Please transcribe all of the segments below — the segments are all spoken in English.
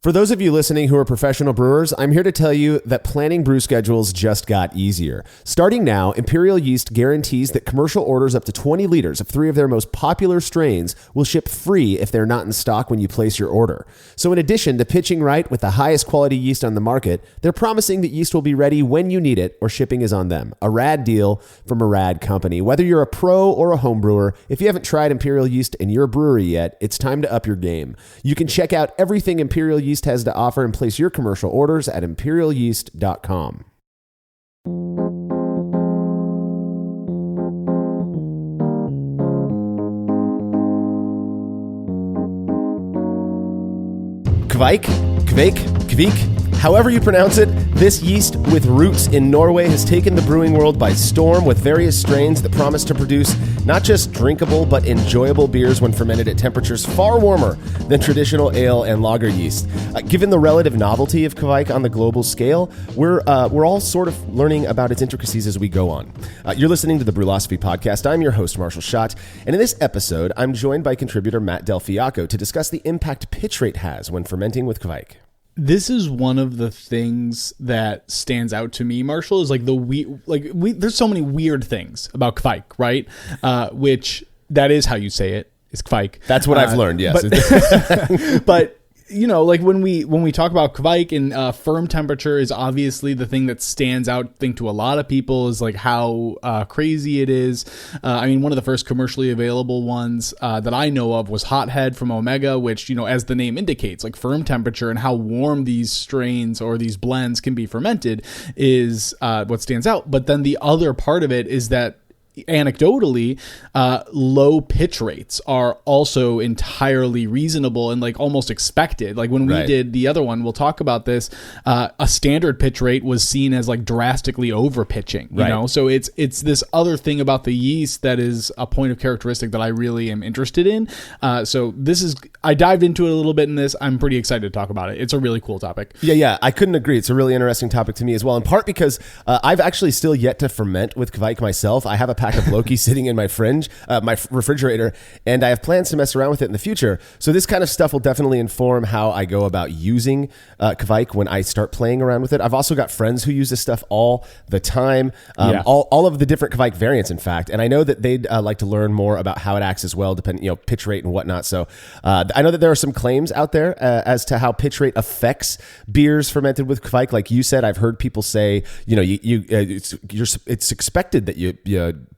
For those of you listening who are professional brewers, I'm here to tell you that planning brew schedules just got easier. Starting now, Imperial Yeast guarantees that commercial orders up to 20 liters of 3 of their most popular strains will ship free if they're not in stock when you place your order. So in addition to pitching right with the highest quality yeast on the market, they're promising that yeast will be ready when you need it or shipping is on them. A rad deal from a rad company. Whether you're a pro or a home brewer, if you haven't tried Imperial Yeast in your brewery yet, it's time to up your game. You can check out everything Imperial Yeast has to offer and place your commercial orders at imperialyeast.com. Kveik, however you pronounce it, this yeast with roots in Norway has taken the brewing world by storm with various strains that promise to produce not just drinkable but enjoyable beers when fermented at temperatures far warmer than traditional ale and lager yeast. Given the relative novelty of Kveik on the global scale, we're all sort of learning about its intricacies as we go on. You're listening to the Brülosophy Podcast. I'm your host, Marshall Schott, and in this episode, I'm joined by contributor Matt Del Fiacco to discuss the impact pitch rate has when fermenting with Kveik. This is one of the things that stands out to me, Marshall, is like there's so many weird things about Kveik, right? Which that is how you say it, is Kveik. That's what I've learned, yes. But you know, like when we talk about Kveik, and firm temperature is obviously the thing that stands out, I think, to a lot of people, is like how crazy it is. I mean, one of the first commercially available ones that I know of was Hothead from Omega, which, you know, as the name indicates, like firm temperature and how warm these strains or these blends can be fermented is what stands out. But then the other part of it is that anecdotally, low pitch rates are also entirely reasonable and like almost expected. Like when we did the other one, we'll talk about this, a standard pitch rate was seen as like drastically over pitching, you know? So it's this other thing about the yeast that is a point of characteristic that I really am interested in. So I dived into it a little bit in this. I'm pretty excited to talk about it. It's a really cool topic. Yeah. I couldn't agree. It's a really interesting topic to me as well, in part because I've actually still yet to ferment with Kveik myself. I have a pack of Loki sitting in my my refrigerator, and I have plans to mess around with it in the future. So this kind of stuff will definitely inform how I go about using Kveik when I start playing around with it. I've also got friends who use this stuff all the time, all of the different Kveik variants, in fact, and I know that they'd like to learn more about how it acts as well, depending, you know, pitch rate and whatnot. So I know that there are some claims out there as to how pitch rate affects beers fermented with Kveik. Like you said, I've heard people say, you know, it's expected that you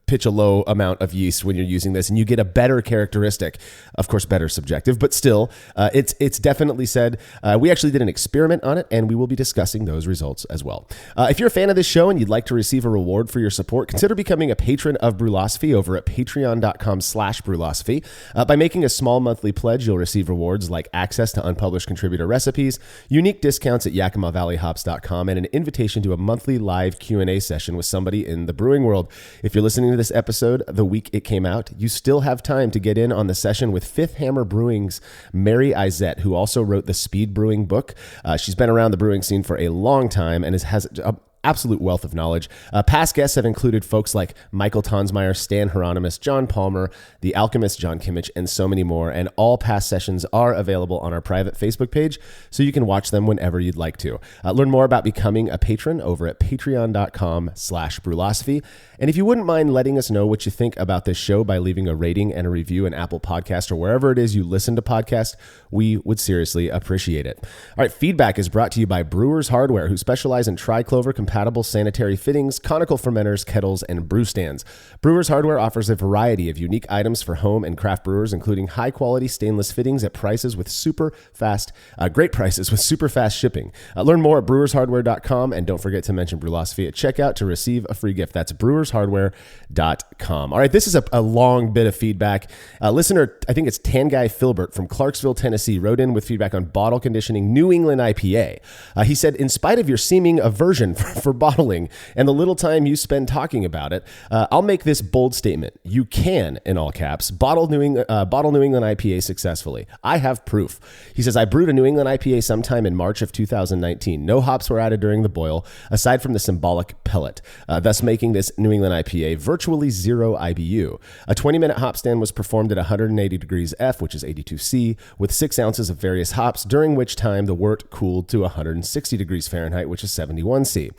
pitch a low amount of yeast when you're using this, and you get a better characteristic. Of course, better subjective, but still, it's definitely said. We actually did an experiment on it, and we will be discussing those results as well. If you're a fan of this show and you'd like to receive a reward for your support, consider becoming a patron of Brülosophy over at patreon.com/Brülosophy. By making a small monthly pledge, you'll receive rewards like access to unpublished contributor recipes, unique discounts at YakimaValleyHops.com, and an invitation to a monthly live Q&A session with somebody in the brewing world. If you're listening to this episode the week it came out, you still have time to get in on the session with Fifth Hammer Brewing's Mary Izette, who also wrote the Speed Brewing book. She's been around the brewing scene for a long time and has a absolute wealth of knowledge. Past guests have included folks like Michael Tonsmeyer, Stan Hieronymus, John Palmer, The Alchemist, John Kimmich, and so many more. And all past sessions are available on our private Facebook page, so you can watch them whenever you'd like to. Learn more about becoming a patron over at patreon.com/Brülosophy. And if you wouldn't mind letting us know what you think about this show by leaving a rating and a review in Apple Podcast or wherever it is you listen to podcasts, we would seriously appreciate it. All right, feedback is brought to you by Brewers Hardware, who specialize in triclover compatible sanitary fittings, conical fermenters, kettles, and brew stands. Brewers Hardware offers a variety of unique items for home and craft brewers, including high-quality stainless fittings at prices with great prices with super fast shipping. Learn more at brewershardware.com, and don't forget to mention Brülosophy at checkout to receive a free gift. That's brewershardware.com. All right, this is a long bit of feedback. Listener, I think it's Tanguy Filbert from Clarksville, Tennessee, wrote in with feedback on bottle conditioning New England IPA. He said, in spite of your seeming aversion for bottling and the little time you spend talking about it, I'll make this bold statement. You can, in all caps, bottle New England IPA successfully. I have proof. He says, I brewed a New England IPA sometime in March of 2019. No hops were added during the boil, aside from the symbolic pellet, thus making this New England IPA virtually 0 IBU. A 20-minute hop stand was performed at 180 degrees F, which is 82 C, with 6 ounces of various hops, during which time the wort cooled to 160 degrees Fahrenheit, which is 71 C.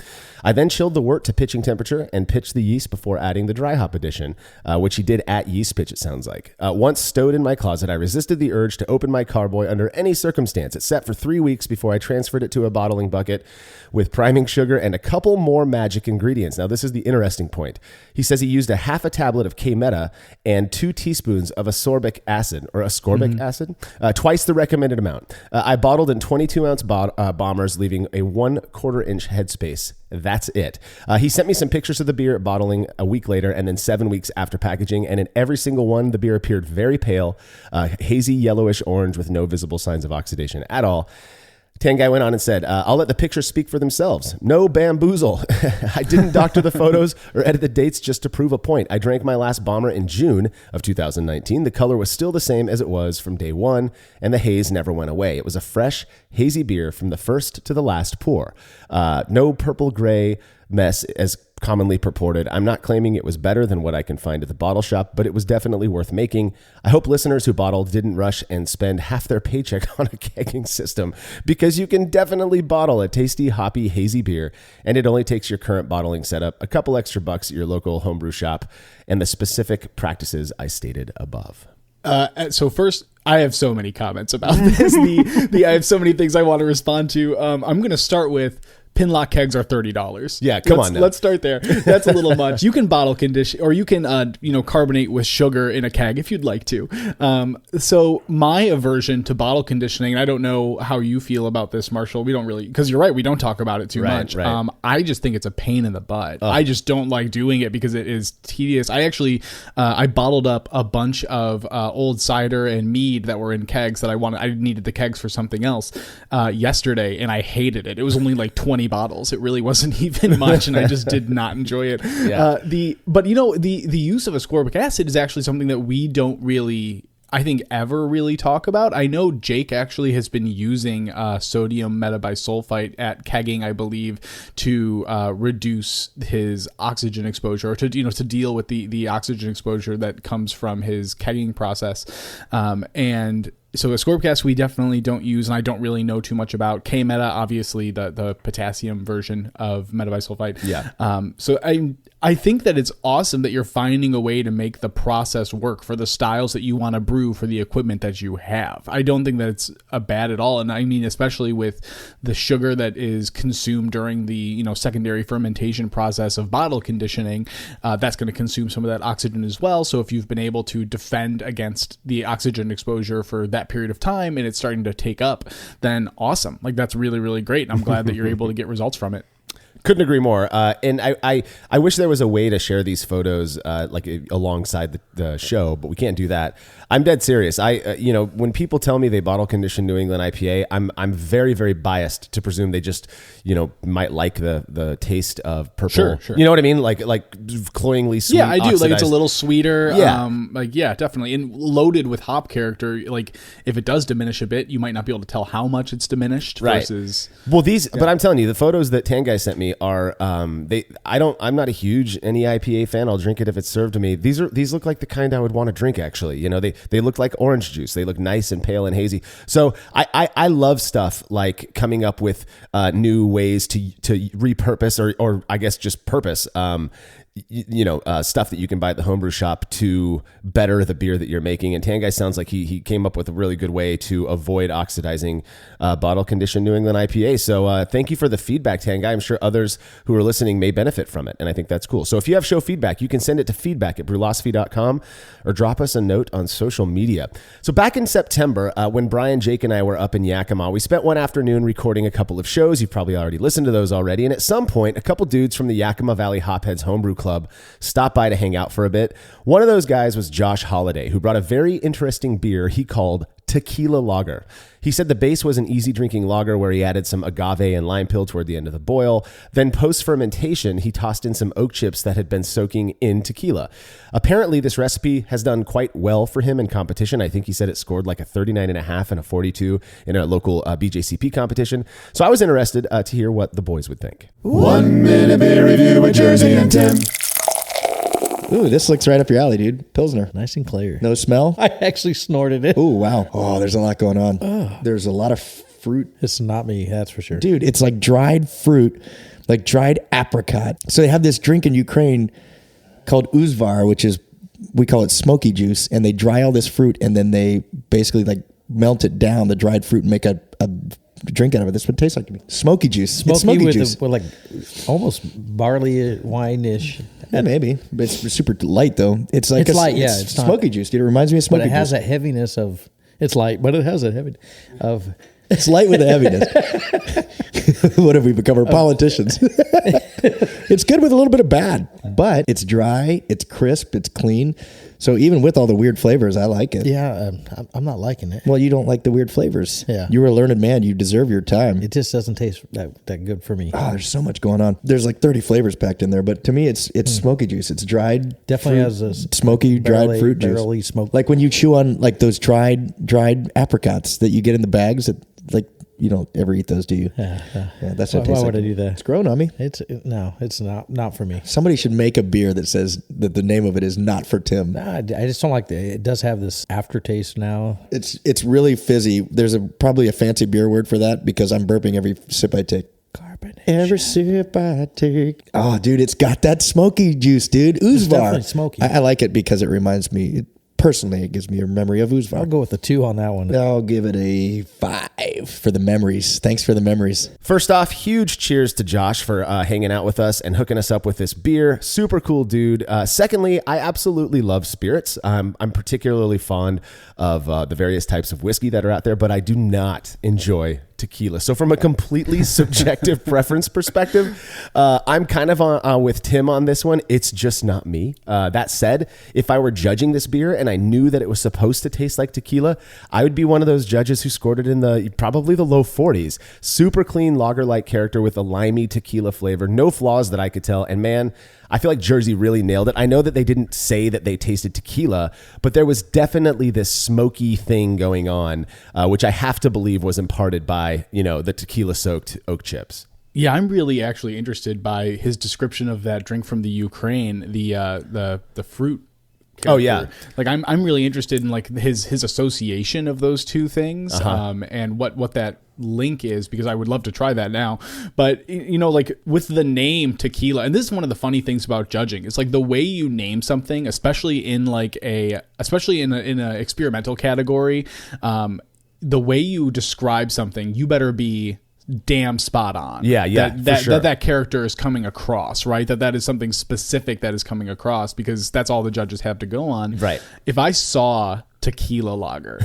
I then chilled the wort to pitching temperature and pitched the yeast before adding the dry hop addition, which he did at yeast pitch, it sounds like. Once stowed in my closet, I resisted the urge to open my carboy under any circumstance. It sat for 3 weeks before I transferred it to a bottling bucket with priming sugar and a couple more magic ingredients. Now, this is the interesting point. He says he used a half a tablet of K-Meta and 2 teaspoons of ascorbic acid, acid, twice the recommended amount. I bottled in 22-ounce bombers, leaving a 1/4 inch headspace. That's it. He sent me some pictures of the beer at bottling a week later and then 7 weeks after packaging, and in every single one, the beer appeared very pale, hazy yellowish orange with no visible signs of oxidation at all. Tan Guy went on and said, I'll let the pictures speak for themselves. No bamboozle. I didn't doctor the photos or edit the dates just to prove a point. I drank my last bomber in June of 2019. The color was still the same as it was from day one, and the haze never went away. It was a fresh, hazy beer from the first to the last pour. No purple-gray mess as commonly purported. I'm not claiming it was better than what I can find at the bottle shop, but it was definitely worth making. I hope listeners who bottled didn't rush and spend half their paycheck on a kegging system, because you can definitely bottle a tasty, hoppy, hazy beer, and it only takes your current bottling setup, a couple extra bucks at your local homebrew shop, and the specific practices I stated above. So first, I have so many comments about this. I have so many things I want to respond to. I'm going to start with Pinlock kegs are $30. Yeah, come on now. Let's start there. That's a little much. You can bottle condition, or you can, carbonate with sugar in a keg if you'd like to. So my aversion to bottle conditioning, and I don't know how you feel about this, Marshall. We don't really, because you're right, we don't talk about it too much. Right. I just think it's a pain in the butt. I just don't like doing it because it is tedious. I actually, I bottled up a bunch of old cider and mead that were in kegs that I needed the kegs for something else yesterday, and I hated it. It was only like 20 bottles. It really wasn't even much, and I just did not enjoy it. Yeah. The use of ascorbic acid is actually something that we don't really, I think, ever really talk about. I know Jake actually has been using sodium metabisulfite at kegging, I believe, to reduce his oxygen exposure, or to deal with the oxygen exposure that comes from his kegging process. And so ascorbic acid we definitely don't use, and I don't really know too much about. K-Meta, obviously the potassium version of metabisulfite. Yeah. So I think that it's awesome that you're finding a way to make the process work for the styles that you want to brew for the equipment that you have. I don't think that it's bad at all, and I mean especially with the sugar that is consumed during the secondary fermentation process of bottle conditioning, that's going to consume some of that oxygen as well. So if you've been able to defend against the oxygen exposure for that period of time and it's starting to take up, then awesome. Like that's really, really great. And I'm glad that you're able to get results from it. Couldn't agree more. And I wish there was a way to share these photos alongside the show, but we can't do that. I'm dead serious. When people tell me they bottle condition New England IPA, I'm very, very biased to presume they just, might like the taste of purple. Sure. You know what I mean? Like cloyingly sweet. Yeah, I do. Oxidized. Like it's a little sweeter. Yeah. Definitely. And loaded with hop character. Like if it does diminish a bit, you might not be able to tell how much it's diminished versus. Well, but I'm telling you, the photos that Tan Guy sent me are I'm not a huge any IPA fan. I'll drink it if it's served to me. These look like the kind I would want to drink actually. They look like orange juice. They look nice and pale and hazy. So I love stuff like coming up with new ways to repurpose or I guess just purpose stuff that you can buy at the homebrew shop to better the beer that you're making. And Tan Guy sounds like he came up with a really good way to avoid oxidizing bottle conditioned New England IPA. So thank you for the feedback, Tan Guy. I'm sure others who are listening may benefit from it. And I think that's cool. So if you have show feedback, you can send it to feedback@brülosophy.com or drop us a note on social media. So back in September, when Brian, Jake, and I were up in Yakima, we spent one afternoon recording a couple of shows. You've probably already listened to those already. And at some point, a couple dudes from the Yakima Valley Hopheads Homebrew Club stopped by to hang out for a bit. One of those guys was Josh Holliday, who brought a very interesting beer he called tequila lager. He said the base was an easy drinking lager where he added some agave and lime peel toward the end of the boil. Then post fermentation, he tossed in some oak chips that had been soaking in tequila. Apparently, this recipe has done quite well for him in competition. I think he said it scored like a 39.5 and a 42 in a local BJCP competition. So I was interested to hear what the boys would think. 1 minute beer review with Jersey and Tim. Ooh, this looks right up your alley, dude. Pilsner. Nice and clear. No smell? I actually snorted it. Ooh, wow. Oh, there's a lot going on. There's a lot of fruit. It's not me, that's for sure. Dude, it's like dried fruit, like dried apricot. So they have this drink in Ukraine called uzvar, which is, we call it smoky juice, and they dry all this fruit and then they basically like melt it down, the dried fruit, and make a drink out of it. That's what it tastes like to me. Smoky juice. It's smoky juice. With like almost barley wine-ish. Yeah, maybe. But it's super light though. It's like It's light, yeah, it's smoky juice, dude. It reminds me of smoky But it has juice. that heaviness of, it's light, but it has that heaviness of, It's light with a heaviness. What have we become? We're politicians. It's good with a little bit of bad, but it's dry, it's crisp, it's clean. So even with all the weird flavors, I like it. yeah, I'm not liking it. Well, you don't like the weird flavors. Yeah. You're a learned man. You deserve your time. It just doesn't taste that good for me. Oh, there's so much going on. There's like 30 flavors packed in there, but to me, it's smoky juice. It's dried. Definitely fruit, has a smoky dried fruit juice. barrel-y smoke. Like when you chew on like those dried apricots that you get in the bags that like you don't ever eat those, do you? Yeah. That's what it tastes Why like. would I do that? It's grown on me. It's not for me. Somebody should make a beer that says that the name of it is not for Tim. Nah, I just don't like it does have this aftertaste now. It's really fizzy. There's probably a fancy beer word for that because I'm burping every sip I take. Carbonation. Every sip I take. Oh, dude, it's got that smoky juice, dude. Uzvar. definitely smoky. I like it because it reminds me, personally, it gives me a memory of Uzvar. I'll go with a 2 on that one. I'll give it a 5 for the memories. Thanks for the memories. First off, huge cheers to Josh for hanging out with us and hooking us up with this beer. Super cool dude. Secondly, I absolutely love spirits. I'm particularly fond of the various types of whiskey that are out there, but I do not enjoy tequila. So from a completely subjective preference perspective, I'm kind of with Tim on this one. It's just not me. That said, if I were judging this beer and I knew that it was supposed to taste like tequila, I would be one of those judges who scored it in probably the low 40s. Super clean lager-like character with a limey tequila flavor. No flaws that I could tell. And man, I feel like Jersey really nailed it. I know that they didn't say that they tasted tequila, but there was definitely this smoky thing going on, which I have to believe was imparted by, the tequila-soaked oak chips. Yeah, I'm really actually interested by his description of that drink from the Ukraine, the fruit character. Oh yeah, like I'm really interested in like his association of those two things, and what that link is, because I would love to try that now. But like with the name tequila, and this is one of the funny things about judging, it's like the way you name something, especially in a experimental category, the way you describe something, you better be damn spot on. Yeah, that for sure. that character is coming across, right? That is something specific that is coming across, because that's all the judges have to go on. Right. If I saw tequila lager,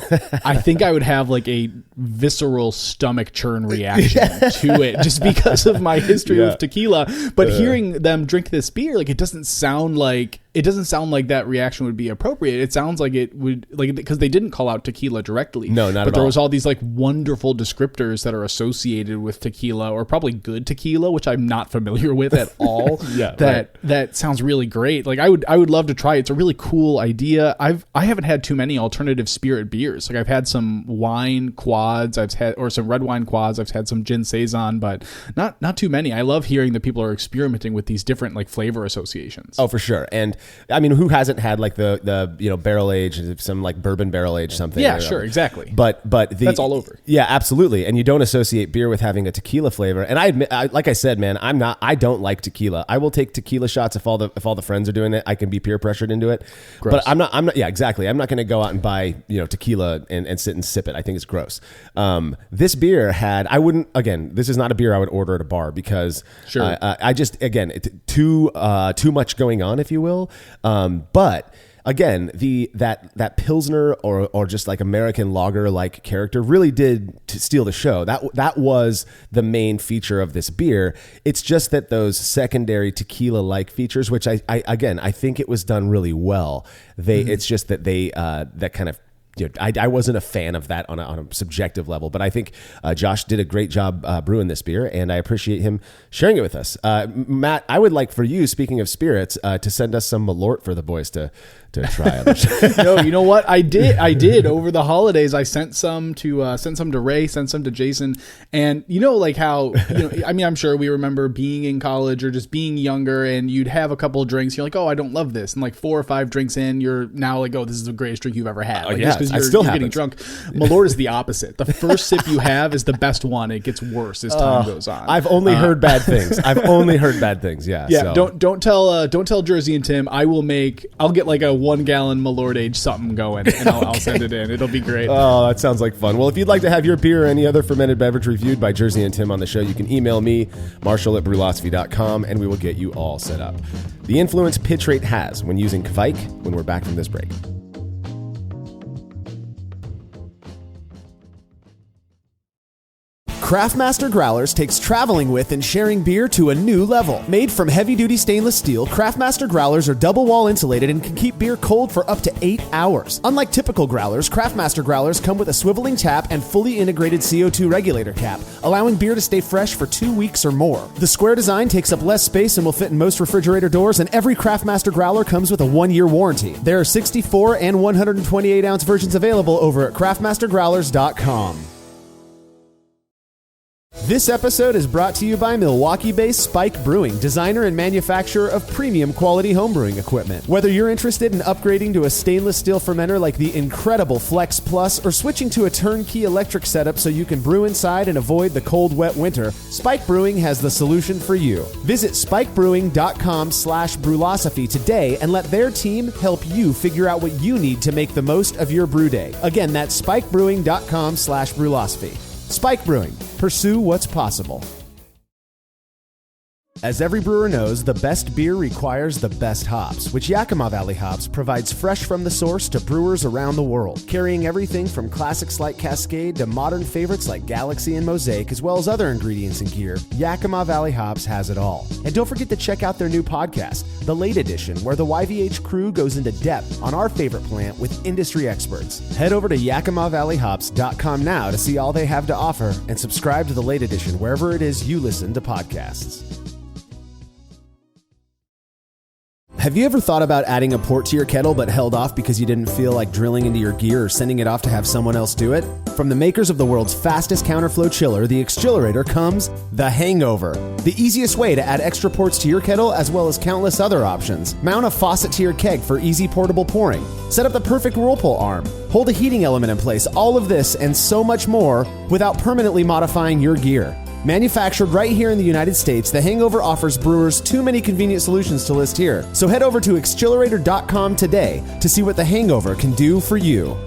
I think I would have like a visceral stomach churn reaction to it, just because of my history with tequila. But hearing them drink this beer, like it doesn't sound like that reaction would be appropriate. It sounds like it would, like, because they didn't call out tequila directly. No, not at all. But there was all these like wonderful descriptors that are associated with tequila, or probably good tequila, which I'm not familiar with at all. That sounds really great. Like I would love to try it. It's a really cool idea. I haven't had too many alternative spirit beers. Like I've had some wine quads, some red wine quads. I've had some gin saison, but not too many. I love hearing that people are experimenting with these different like flavor associations. Oh, for sure. And I mean, who hasn't had like the barrel age, some like bourbon barrel age something? Yeah, sure, exactly. But that's all over. Yeah, absolutely. And you don't associate beer with having a tequila flavor. And I admit, like I said, man, I don't like tequila. I will take tequila shots if all the friends are doing it. I can be peer pressured into it. Gross. But I'm not. Yeah, exactly. I'm not going to go out and buy tequila and sit and sip it. I think it's gross. This beer this is not a beer I would order at a bar, because Sure. I just, again, too much going on, if you will. But again, that Pilsner or just like American lager like character really did steal the show. That was the main feature of this beer. It's just that those secondary tequila like features, which I think it was done really well. It's just that they that kind of I wasn't a fan of that on a subjective level, but I think Josh did a great job brewing this beer, and I appreciate him sharing it with us. Matt, I would like for you, speaking of spirits, to send us some Malort for the boys to try. No, you know what? I did over the holidays. I sent some to Ray, sent some to Jason, and like how I mean, I'm sure we remember being in college or just being younger, and you'd have a couple of drinks. You're like, oh, I don't love this, and like 4 or 5 drinks in, you're now like, oh, this is the greatest drink you've ever had. Like, yeah, just because you're getting drunk. Malort is the opposite. The first sip you have is the best one. It gets worse as time goes on. I've only heard bad things. Yeah. Yeah. So. Don't tell Jersey and Tim. I'll get like a 1 gallon Malort age something going, and I'll send it in. It'll be great. Oh, that sounds like fun. Well, if you'd like to have your beer or any other fermented beverage reviewed by Jersey and Tim on the show, you can email me, Marshall@Brülosophy.com, and we will get you all set up. The influence pitch rate has when using Kveik when we're back from this break. Craftmaster Growlers takes traveling with and sharing beer to a new level. Made from heavy-duty stainless steel, Craftmaster Growlers are double-wall insulated and can keep beer cold for up to 8 hours. Unlike typical growlers, Craftmaster Growlers come with a swiveling tap and fully integrated CO2 regulator cap, allowing beer to stay fresh for 2 weeks or more. The square design takes up less space and will fit in most refrigerator doors, and every Craftmaster Growler comes with a 1-year warranty. There are 64 and 128-ounce versions available over at craftmastergrowlers.com. This episode is brought to you by Milwaukee-based Spike Brewing, designer and manufacturer of premium quality homebrewing equipment. Whether you're interested in upgrading to a stainless steel fermenter like the incredible Flex Plus or switching to a turnkey electric setup so you can brew inside and avoid the cold, wet winter, Spike Brewing has the solution for you. Visit spikebrewing.com/Brülosophy today and let their team help you figure out what you need to make the most of your brew day. Again, that's spikebrewing.com/Brülosophy. Spike Brewing. Pursue what's possible. As every brewer knows, the best beer requires the best hops, which Yakima Valley Hops provides fresh from the source to brewers around the world, carrying everything from classics like Cascade to modern favorites like Galaxy and Mosaic, as well as other ingredients and gear. Yakima Valley Hops has it all. And don't forget to check out their new podcast, The Late Edition, where the YVH crew goes into depth on our favorite plant with industry experts. Head over to YakimaValleyHops.com now to see all they have to offer and subscribe to The Late Edition wherever it is you listen to podcasts. Have you ever thought about adding a port to your kettle but held off because you didn't feel like drilling into your gear or sending it off to have someone else do it? From the makers of the world's fastest counterflow chiller, the Xchillerator, comes the Hangover, the easiest way to add extra ports to your kettle as well as countless other options. Mount a faucet to your keg for easy portable pouring. Set up the perfect whirlpool arm. Hold a heating element in place. All of this and so much more without permanently modifying your gear. Manufactured right here in the United States, the Hangover offers brewers too many convenient solutions to list here. So head over to xchillerator.com today to see what the Hangover can do for you.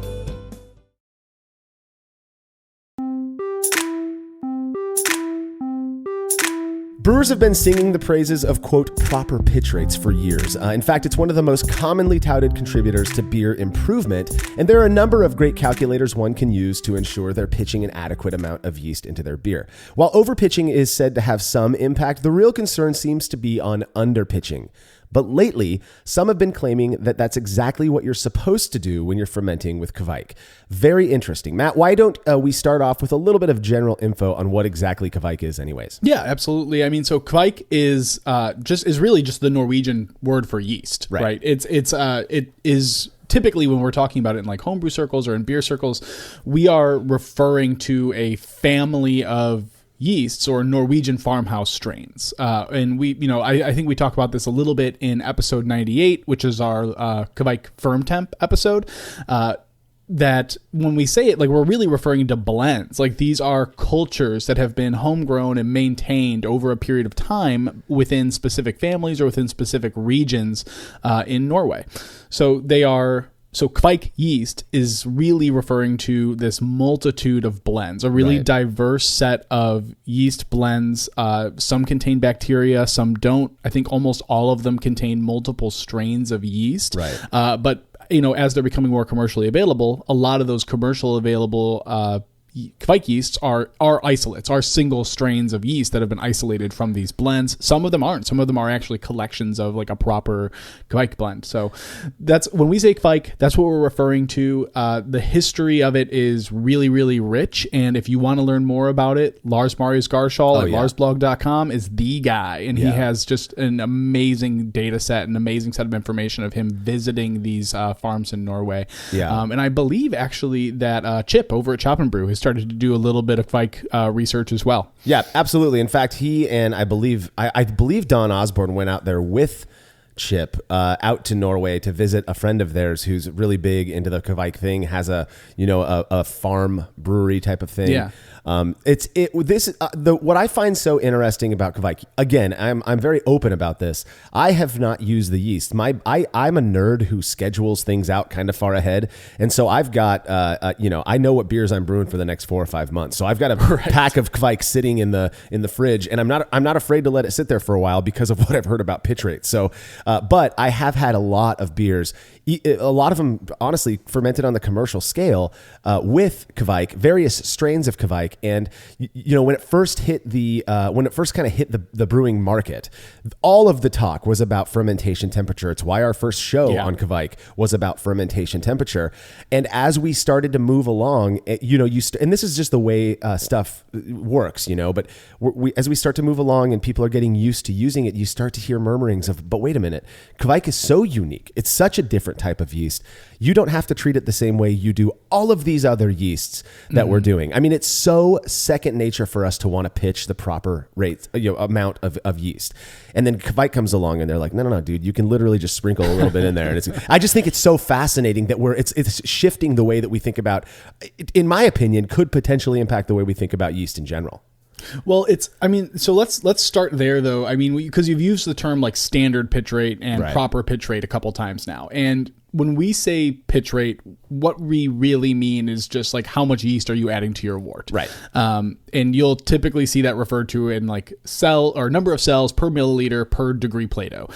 Brewers have been singing the praises of, quote, proper pitch rates for years. In fact, it's one of the most commonly touted contributors to beer improvement, and there are a number of great calculators one can use to ensure they're pitching an adequate amount of yeast into their beer. While overpitching is said to have some impact, the real concern seems to be on underpitching. But lately, some have been claiming that that's exactly what you're supposed to do when you're fermenting with Kveik. Very interesting. Matt, why don't we start off with a little bit of general info on what exactly Kveik is anyways? Yeah, absolutely. I mean, so Kveik is really just the Norwegian word for yeast, right? It is typically when we're talking about it in like homebrew circles or in beer circles, we are referring to a family of yeasts or Norwegian farmhouse strains. And I think we talk about this a little bit in episode 98, which is our Kveik firm temp episode. That when we say it, like we're really referring to blends. Like these are cultures that have been homegrown and maintained over a period of time within specific families or within specific regions in Norway. So Kveik yeast is really referring to this multitude of blends, a really diverse set of yeast blends. Some contain bacteria, some don't. I think almost all of them contain multiple strains of yeast. But as they're becoming more commercially available, a lot of those commercial available Kveik yeasts are isolates, are single strains of yeast that have been isolated from these blends. Some of them aren't. Some of them are actually collections of like a proper Kveik blend. So that's when we say Kveik, that's what we're referring to. The history of it is really, really rich. And if you want to learn more about it, Lars Marius Garshall at larsblog.com is the guy. And he has just an amazing data set, an amazing set of information of him visiting these farms in Norway. Yeah. And I believe actually that Chip over at Chop and Brew has started to do a little bit of Kveik research as well. Yeah, absolutely. In fact, he and I believe Don Osborne went out there with Chip out to Norway to visit a friend of theirs who's really big into the Kveik thing, has a farm brewery type of thing. Yeah. What I find so interesting about Kveik, again, I'm very open about this. I have not used the yeast. I'm a nerd who schedules things out kind of far ahead, and so I've got I know what beers I'm brewing for the next 4 or 5 months. So I've got a pack of Kveik sitting in the fridge, and I'm not afraid to let it sit there for a while because of what I've heard about pitch rates. So, but I have had a lot of beers. A lot of them, honestly, fermented on the commercial scale with Kveik, various strains of Kveik, and when it first hit kind of hit the brewing market, all of the talk was about fermentation temperature. It's why our first show on Kveik was about fermentation temperature. And as we started to move along, and this is just the way stuff works, but as we start to move along and people are getting used to using it, you start to hear murmurings of, but wait a minute, Kveik is so unique. It's such a different type of yeast. You don't have to treat it the same way you do all of these other yeasts that we're doing. I mean, it's so second nature for us to want to pitch the proper rate, amount of yeast. And then Kveik comes along and they're like, no, dude, you can literally just sprinkle a little bit in there. And I just think it's so fascinating that it's shifting the way that we think about, in my opinion, could potentially impact the way we think about yeast in general. Well, so let's start there though. I mean, because you've used the term like standard pitch rate and proper pitch rate a couple times now. And when we say pitch rate, what we really mean is just like how much yeast are you adding to your wort. Right. And you'll typically see that referred to in like cell or number of cells per milliliter per degree Plato.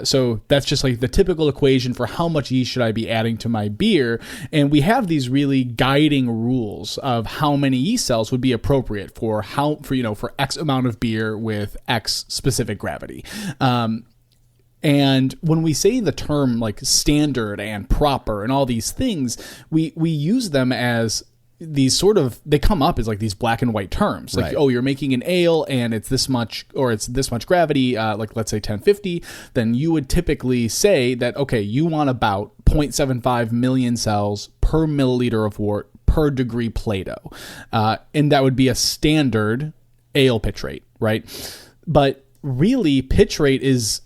So that's just like the typical equation for how much yeast should I be adding to my beer. And we have these really guiding rules of how many yeast cells would be appropriate for X amount of beer with X specific gravity. And when we say the term like standard and proper and all these things, we use them as these they come up as like these black and white terms. Like, oh, you're making an ale and it's this much, or it's this much gravity, like let's say 1050, then you would typically say that, okay, you want about 0.75 million cells per milliliter of wort per degree Plato. And that would be a standard ale pitch rate, right? But really, pitch rate is,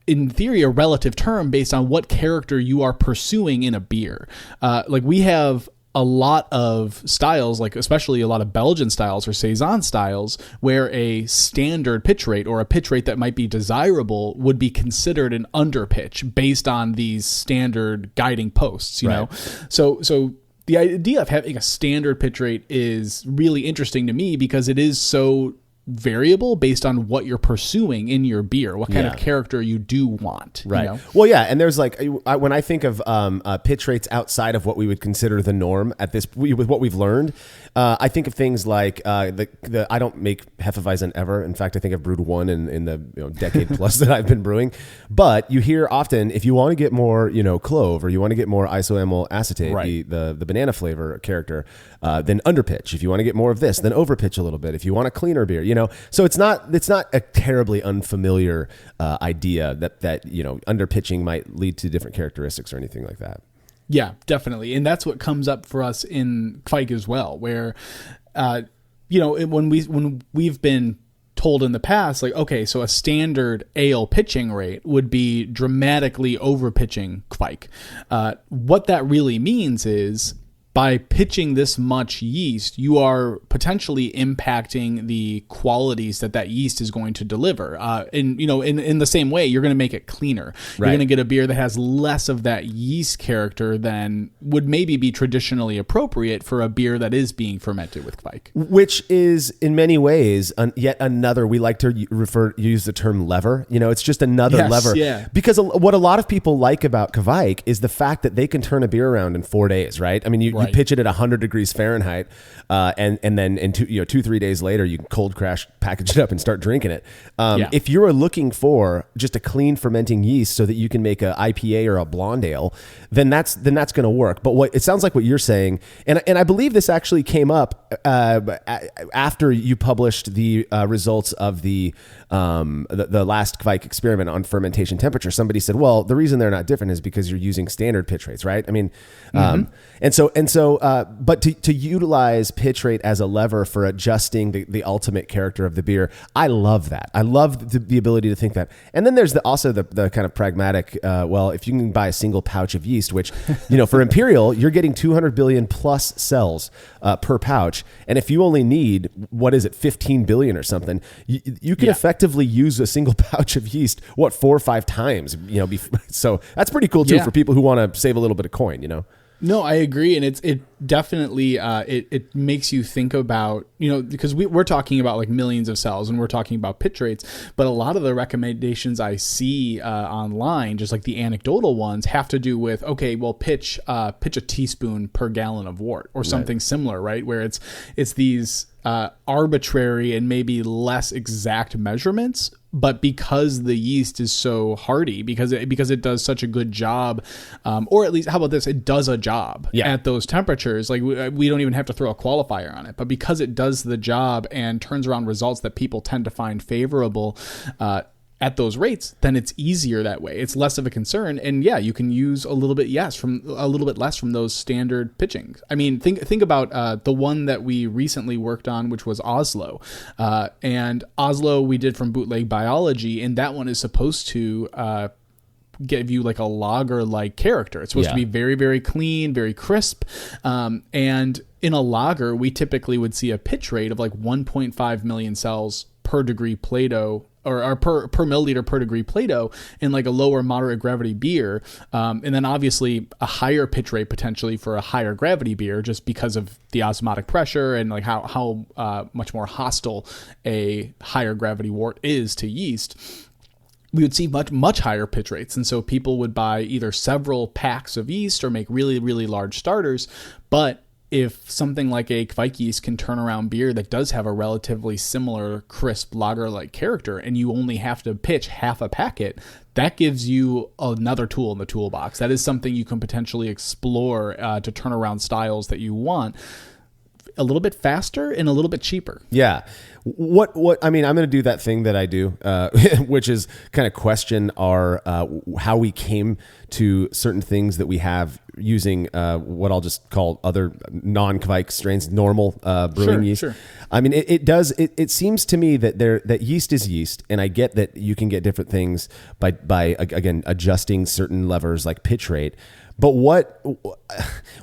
in theory, a relative term based on what character you are pursuing in a beer. Like we have a lot of styles, like especially a lot of Belgian styles or Saison styles, where a standard pitch rate or a pitch rate that might be desirable would be considered an underpitch based on these standard guiding posts, you know? So the idea of having a standard pitch rate is really interesting to me because it is so variable based on what you're pursuing in your beer, what kind of character you do want. Right. Well, yeah. And there's like, when I think of pitch rates outside of what we would consider the norm at this, with what we've learned, I think of things like I don't make Hefeweizen ever. In fact, I think I've brewed one in the decade plus that I've been brewing. But you hear often, if you want to get more, clove, or you want to get more isoamyl acetate, the banana flavor character, then underpitch. If you want to get more of this, then overpitch a little bit. If you want a cleaner beer, so it's not a terribly unfamiliar idea that underpitching might lead to different characteristics or anything like that. Yeah, definitely. And that's what comes up for us in Kveik as well, where, when we've been told in the past, like, okay, so a standard ale pitching rate would be dramatically over pitching Kveik. What that really means is, by pitching this much yeast, you are potentially impacting the qualities that yeast is going to deliver. In the same way, you're going to make it cleaner. You're going to get a beer that has less of that yeast character than would maybe be traditionally appropriate for a beer that is being fermented with Kveik. Which is, in many ways, yet another, we like to use the term lever. It's just another lever. Yeah. Because what a lot of people like about Kveik is the fact that they can turn a beer around in 4 days, right? I mean, You pitch it at 100 degrees Fahrenheit, and then in 2-3 days later, you can cold crash, package it up, and start drinking it. If you are looking for just a clean fermenting yeast so that you can make a IPA or a blonde ale, then that's going to work. But it sounds like what you're saying, and I believe this actually came up after you published the results of the last Kveik experiment on fermentation temperature. Somebody said, well, the reason they're not different is because you're using standard pitch rates, right? I mean, but to utilize pitch rate as a lever for adjusting the ultimate character of the beer, I love that. I love the ability to think that. And then there's also the kind of pragmatic, if you can buy a single pouch of yeast, which, for Imperial, you're getting 200 billion plus cells per pouch. And if you only need, 15 billion or something, you can effectively use a single pouch of yeast, 4 or 5 times, so that's pretty cool too for people who want to save a little bit of coin, No, I agree, and it definitely it makes you think about, because we're talking about like millions of cells and we're talking about pitch rates, but a lot of the recommendations I see online, just like the anecdotal ones, have to do with pitch a teaspoon per gallon of wort or something similar, right? Where it's these arbitrary and maybe less exact measurements, but because the yeast is so hardy, because it does such a good job, or at least, how about this? It does a job at those temperatures. Like we don't even have to throw a qualifier on it, but because it does the job and turns around results that people tend to find favorable, at those rates, then it's easier that way. It's less of a concern, and you can use a little bit less from those standard pitchings. I mean, think about the one that we recently worked on, which was Oslo, and Oslo we did from Bootleg Biology, and that one is supposed to give you like a lager-like character. It's supposed to be very, very clean, very crisp, and in a lager, we typically would see a pitch rate of like 1.5 million cells per degree Plato, or per milliliter per degree Plato in like a lower moderate gravity beer. And then obviously a higher pitch rate potentially for a higher gravity beer, just because of the osmotic pressure and like how much more hostile a higher gravity wort is to yeast. We would see much higher pitch rates. And so people would buy either several packs of yeast or make really, really large starters. But if something like a Kveik yeast can turn around beer that does have a relatively similar crisp lager-like character, and you only have to pitch half a packet, that gives you another tool in the toolbox. That is something you can potentially explore to turn around styles that you want a little bit faster and a little bit cheaper. Yeah. I mean, I'm going to do that thing that I do, which is kind of question how we came to certain things that we have using what I'll just call other non-Kveik strains, normal brewing yeast. Sure. I mean, it seems to me that yeast is yeast, and I get that you can get different things by again adjusting certain levers like pitch rate. But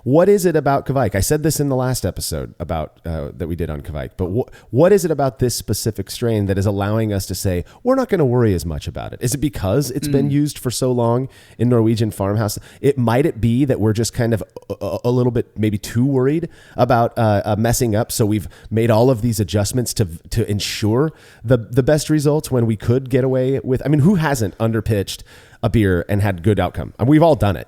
what is it about Kveik? I said this in the last episode about that we did on Kveik. But what is it about this specific strain that is allowing us to say we're not going to worry as much about it? Is it because it's been used for so long in Norwegian farmhouse? Might it be that we're just kind of a little bit maybe too worried about messing up? So we've made all of these adjustments to ensure the best results when we could get away with. I mean, who hasn't underpitched a beer and had good outcome? I mean, we've all done it,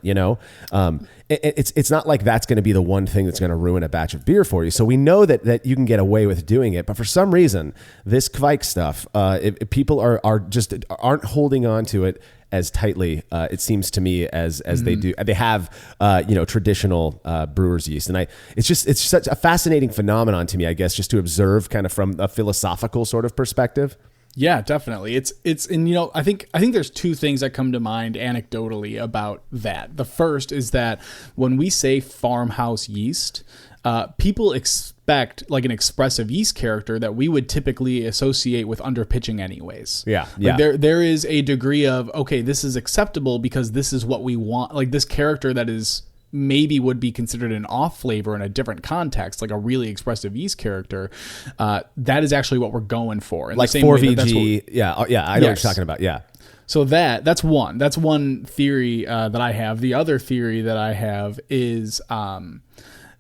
It's not like that's going to be the one thing that's going to ruin a batch of beer for you. So we know that you can get away with doing it, but for some reason, this Kveik stuff, people aren't holding on to it as tightly, it seems to me, as they do. They have, traditional brewers yeast, and it's such a fascinating phenomenon to me, I guess, just to observe kind of from a philosophical sort of perspective. Yeah, definitely. It's I think there's two things that come to mind anecdotally about that. The first is that when we say farmhouse yeast, people expect like an expressive yeast character that we would typically associate with underpitching anyways. Yeah. Like there is a degree of, okay, this is acceptable because this is what we want. Like this character that is maybe would be considered an off flavor in a different context, like a really expressive yeast character, that is actually what we're going for. Like 4VG. I know what you're talking about. Yeah. So that's one theory that I have. The other theory that I have is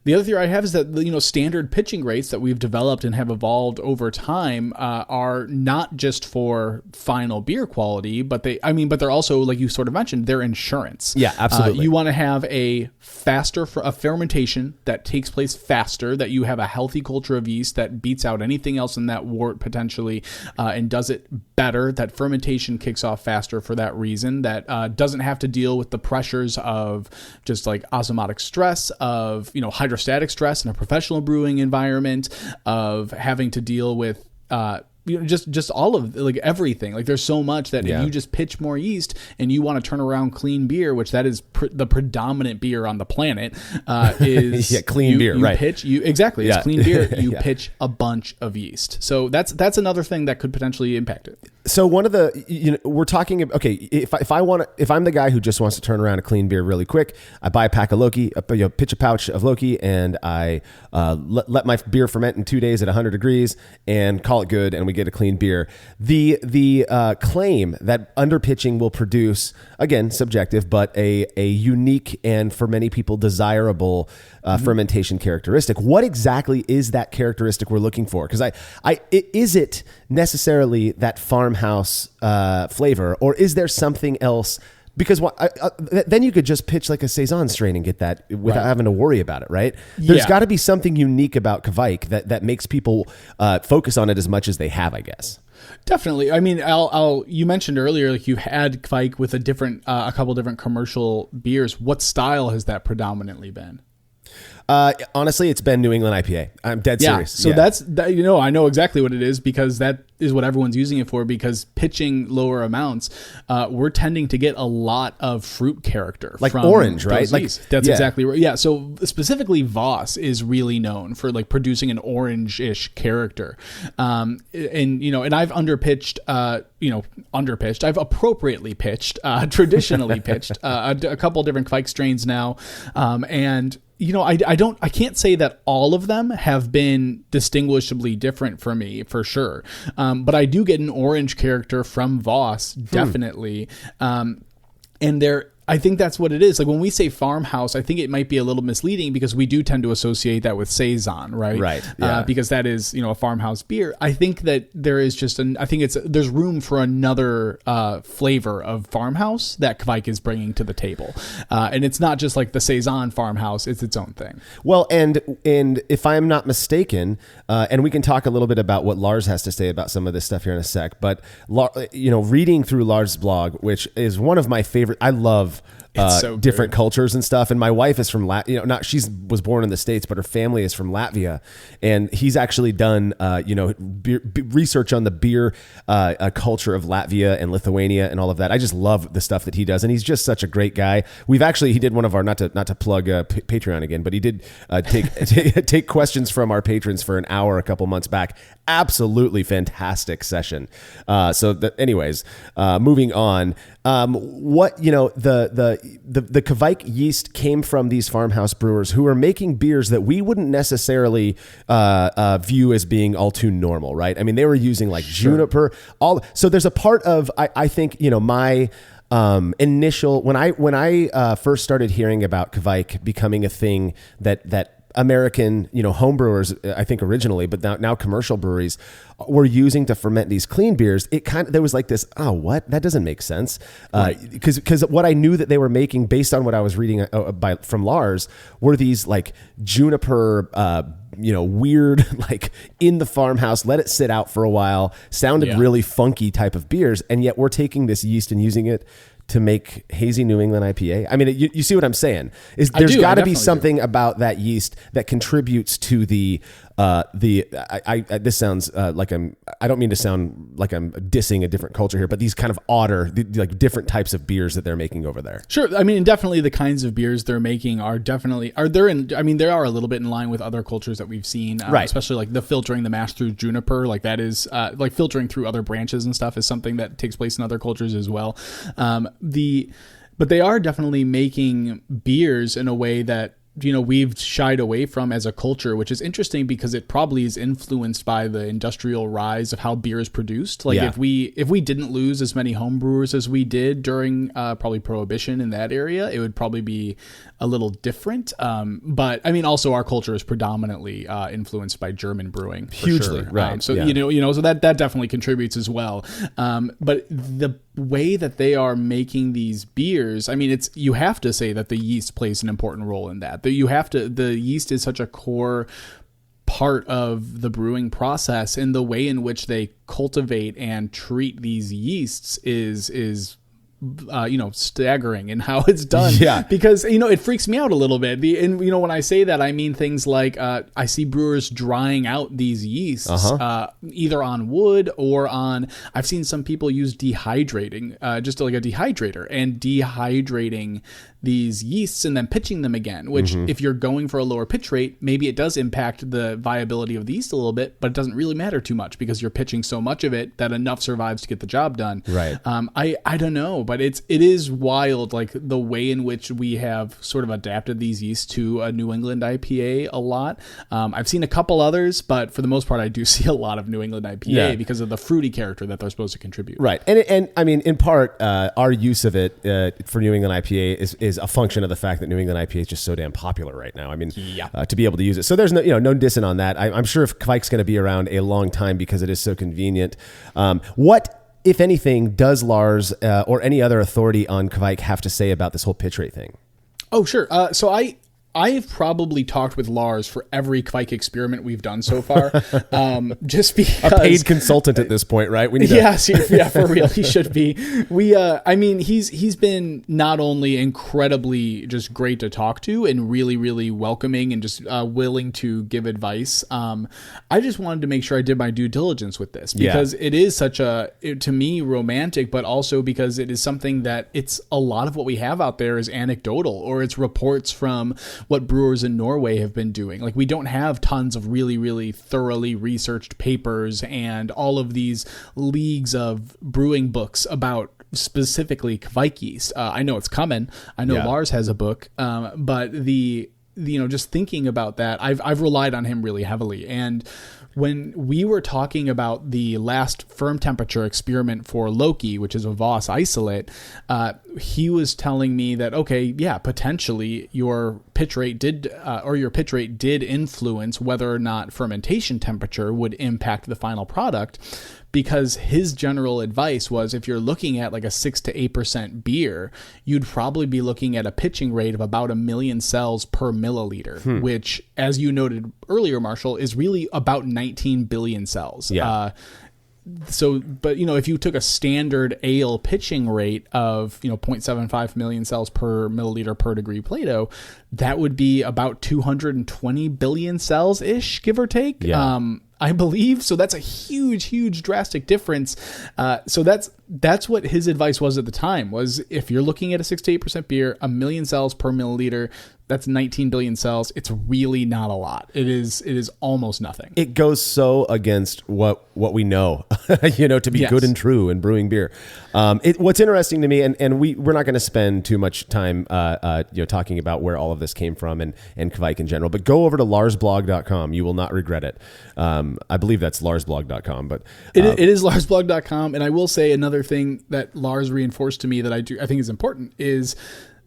The other theory I have is that standard pitching rates that we've developed and have evolved over time are not just for final beer quality, but they're also, like you sort of mentioned, they're insurance. Yeah, absolutely. You want to have a fermentation that takes place faster, that you have a healthy culture of yeast that beats out anything else in that wort potentially, and does it better. That fermentation kicks off faster for that reason. That doesn't have to deal with the pressures of just like osmotic stress, of hydrostatic stress in a professional brewing environment, of having to deal with just all of like everything. Like there's so much that if you just pitch more yeast and you want to turn around clean beer, which that is the predominant beer on the planet, is clean beer, right? Exactly. It's clean beer. You pitch a bunch of yeast. So that's another thing that could potentially impact it. So one of the, we're talking, okay, if I'm the guy who just wants to turn around a clean beer really quick, I buy a pack of Loki, pitch a pouch of Loki, and I let my beer ferment in 2 days at 100 degrees and call it good, and we get a clean beer. The claim that underpitching will produce, again, subjective, but a unique and for many people desirable fermentation characteristic. What exactly is that characteristic we're looking for? Because is it necessarily that farmhouse flavor, or is there something else? Because then you could just pitch like a Saison strain and get that without having to worry about it, right? There's got to be something unique about Kveik that makes people focus on it as much as they have, I guess. Definitely. I mean, you mentioned earlier, like you had Kveik with a couple different commercial beers. What style has that predominantly been? Honestly, it's been New England IPA. I'm dead serious. So that's I know exactly what it is, because that is what everyone's using it for, because pitching lower amounts, we're tending to get a lot of fruit character. Like from orange, right? That's exactly right. Yeah. So specifically Voss is really known for like producing an orange-ish character. And I've underpitched, I've appropriately pitched, traditionally pitched, a couple different Kveik strains now. And I can't say that all of them have been distinguishably different for me, for sure. But I do get an orange character from Voss, definitely. I think that's what it is. Like when we say farmhouse, I think it might be a little misleading, because we do tend to associate that with Saison, right? Right. Yeah. Because that is, a farmhouse beer. I think that there is there's room for another flavor of farmhouse that Kveik is bringing to the table. And it's not just like the Saison farmhouse, it's its own thing. Well, and if I'm not mistaken, and we can talk a little bit about what Lars has to say about some of this stuff here in a sec, but reading through Lars' blog, which is one of my favorite, I love different cultures and stuff. And my wife is from she was born in the States, but her family is from Latvia, and he's actually done research on the beer culture of Latvia and Lithuania and all of that. I just love the stuff that he does, and he's just such a great guy. He did one of our, not to plug Patreon again, but he did take questions from our patrons for an hour a couple months back. Absolutely fantastic session. Anyways, moving on. The Kveik yeast came from these farmhouse brewers who are making beers that we wouldn't necessarily view as being all too normal, right? I mean, they were using like juniper. So there's a part of I think my initial when I first started hearing about Kveik becoming a thing that American, homebrewers, I think originally, but now commercial breweries were using to ferment these clean beers. There was like this, what? That doesn't make sense. Because what I knew that they were making based on what I was reading from Lars were these like juniper, weird, like in the farmhouse, let it sit out for a while, sounded really funky type of beers. And yet we're taking this yeast and using it to make hazy New England IPA. I mean, you see what I'm saying? There's got to be something about that yeast that contributes to the this sounds like I don't mean to sound like I'm dissing a different culture here, but these kind of odder, like different types of beers that they're making over there. Sure. I mean, definitely the kinds of beers they're making they are a little bit in line with other cultures that we've seen, right? Especially like the filtering the mash through juniper, like that is like filtering through other branches and stuff is something that takes place in other cultures as well. But they are definitely making beers in a way that we've shied away from as a culture, which is interesting because it probably is influenced by the industrial rise of how beer is produced. Like if we didn't lose as many home brewers as we did during probably Prohibition in that area, it would probably be a little different. But I mean, also our culture is predominantly influenced by German brewing. Hugely, sure. right. So so that definitely contributes as well. But the way that they are making these beers, I mean, you have to say that the yeast plays an important role in that. The yeast is such a core part of the brewing process, and the way in which they cultivate and treat these yeasts is staggering in how it's done. Yeah. Because, it freaks me out a little bit. When I say that, I mean things like I see brewers drying out these yeasts either on wood or I've seen some people use dehydrating, just like a dehydrator, and dehydrating these yeasts and then pitching them again, which if you're going for a lower pitch rate, maybe it does impact the viability of the yeast a little bit, but it doesn't really matter too much because you're pitching so much of it that enough survives to get the job done. Right. I don't know, but it is wild, like the way in which we have sort of adapted these yeasts to a New England IPA a lot. I've seen a couple others, but for the most part, I do see a lot of New England IPA because of the fruity character that they're supposed to contribute. Right. And I mean, in part, our use of it for New England IPA is a function of the fact that New England IPA is just so damn popular right now. I mean, to be able to use it. So there's no dissing on that. I'm sure if Kveik's going to be around a long time because it is so convenient. What, if anything, does Lars or any other authority on Kveik have to say about this whole pitch rate thing? Oh, sure. So I've probably talked with Lars for every Kveik experiment we've done so far, just because a paid consultant at this point, right? We need for real, he should be. I mean, he's been not only incredibly just great to talk to and really, really welcoming and just willing to give advice. I just wanted to make sure I did my due diligence with this because it is such to me, romantic, but also because it is something that it's a lot of what we have out there is anecdotal, or it's reports from what brewers in Norway have been doing. Like, we don't have tons of really, really thoroughly researched papers and all of these leagues of brewing books about specifically Kveik yeast. I know it's coming. I know Lars has a book, but just thinking about that, I've relied on him really heavily. And when we were talking about the last firm temperature experiment for Loki, which is a Voss isolate, he was telling me that, potentially your pitch rate did influence whether or not fermentation temperature would impact the final product, because his general advice was if you're looking at like a 6 to 8% beer, you'd probably be looking at a pitching rate of about 1 million cells per milliliter, which, as you noted earlier, Marshall, is really about 19 billion cells. Yeah. But if you took a standard ale pitching rate of 0.75 million cells per milliliter per degree Plato, that would be about 220 billion cells ish, give or take. I believe. So that's a huge, huge drastic difference. So that's what his advice was at the time, was if you're looking at a 6 to 8% beer, 1 million cells per milliliter, that's 19 billion cells. It's really not a lot. It is almost nothing. It goes so against what we know, to be good and true in brewing beer. What's interesting to me, and we're not going to spend too much time, talking about where all of this came from and Kveik in general, but go over to larsblog.com. You will not regret it. I believe that's larsblog.com, but it is larsblog.com. And I will say another thing that Lars reinforced to me that I think is important is,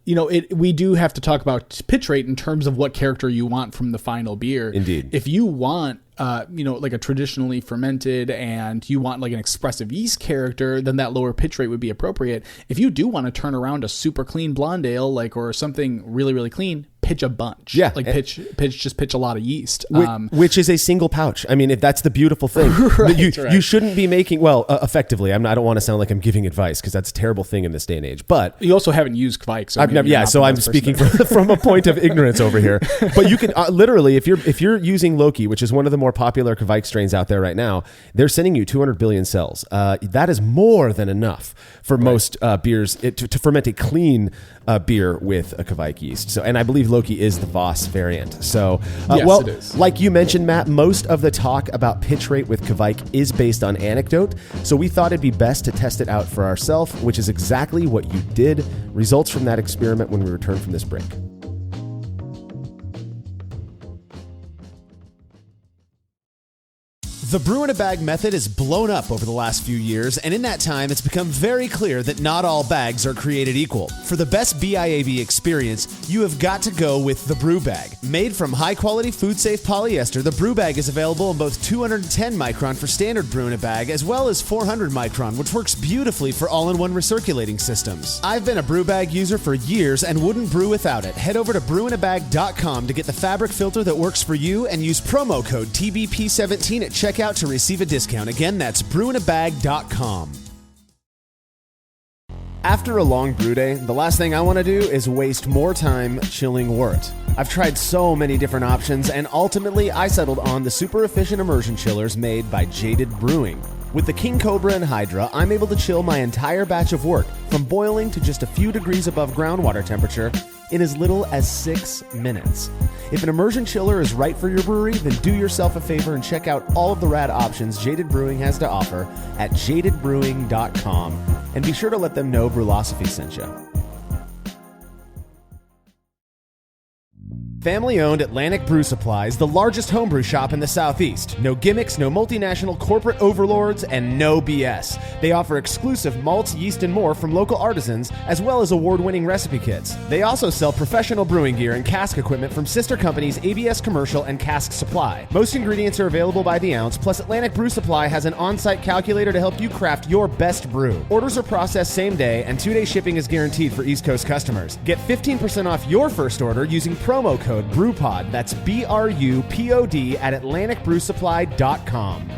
we do have to talk about pitch rate in terms of what character you want from the final beer. Indeed. If you want, like a traditionally fermented and you want like an expressive yeast character, then that lower pitch rate would be appropriate. If you do want to turn around a super clean blonde ale, or something really, really clean, pitch a bunch. Yeah. Pitch a lot of yeast. Which is a single pouch. I mean, if that's the beautiful thing. Right. You shouldn't be making, effectively, I don't want to sound like I'm giving advice because that's a terrible thing in this day and age, but you also haven't used Kveik. So I'm speaking from a point of ignorance over here. But you can literally, if you're using Loki, which is one of the more popular Kveik strains out there right now, they're sending you 200 billion cells. That is more than enough for most beers to ferment a clean beer with a Kveik yeast. So, and I believe Loki is the Voss variant. So, yes, it is. Like you mentioned, Matt, most of the talk about pitch rate with Kveik is based on anecdote. So we thought it'd be best to test it out for ourselves, which is exactly what you did. Results from that experiment when we return from this break. The brew in a bag method has blown up over the last few years, and in that time, it's become very clear that not all bags are created equal. For the best BIAB experience, you have got to go with the Brew Bag. Made from high-quality, food-safe polyester, the Brew Bag is available in both 210 micron for standard brew in a bag, as well as 400 micron, which works beautifully for all-in-one recirculating systems. I've been a Brew Bag user for years and wouldn't brew without it. Head over to brewinabag.com to get the fabric filter that works for you and use promo code TBP17 at checkout to receive a discount. Again, that's brewinabag.com. After a long brew day, the last thing I want to do is waste more time chilling wort. I've tried so many different options, and ultimately I settled on the super efficient immersion chillers made by Jaded Brewing. With the King Cobra and Hydra, I'm able to chill my entire batch of wort from boiling to just a few degrees above groundwater temperature in as little as 6 minutes. If an immersion chiller is right for your brewery, then do yourself a favor and check out all of the rad options Jaded Brewing has to offer at jadedbrewing.com, and be sure to let them know Brülosophy sent you. Family-owned Atlantic Brew Supply is the largest homebrew shop in the Southeast. No gimmicks, no multinational corporate overlords, and no BS. They offer exclusive malts, yeast, and more from local artisans, as well as award-winning recipe kits. They also sell professional brewing gear and cask equipment from sister companies ABS Commercial and Cask Supply. Most ingredients are available by the ounce, plus Atlantic Brew Supply has an on-site calculator to help you craft your best brew. Orders are processed same day, and 2-day shipping is guaranteed for East Coast customers. Get 15% off your first order using promo code BREWPOD. That's BRUPOD at AtlanticBrewSupply.com.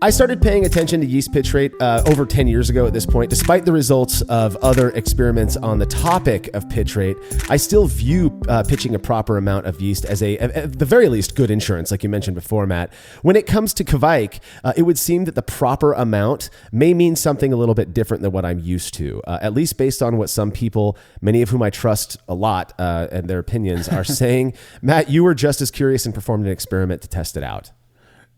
I started paying attention to yeast pitch rate over 10 years ago at this point. Despite the results of other experiments on the topic of pitch rate, I still view pitching a proper amount of yeast as at the very least, good insurance, like you mentioned before, Matt. When it comes to Kveik, it would seem that the proper amount may mean something a little bit different than what I'm used to, at least based on what some people, many of whom I trust a lot, and their opinions are saying. Matt, you were just as curious and performed an experiment to test it out.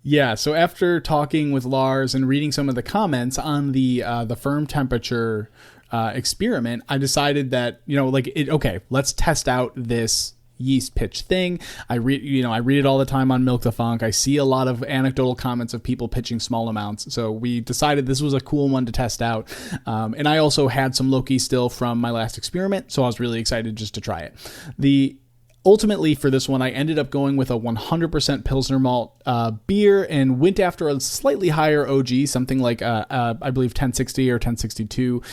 Yeah, so after talking with Lars and reading some of the comments on the firm temperature experiment, I decided that, okay, let's test out this yeast pitch thing. I read it all the time on Milk the Funk. I see a lot of anecdotal comments of people pitching small amounts. So we decided this was a cool one to test out. And I also had some Loki still from my last experiment, so I was really excited just to try it. Ultimately, for this one, I ended up going with a 100% Pilsner malt beer and went after a slightly higher OG, something like, I believe, 1060 or 1062.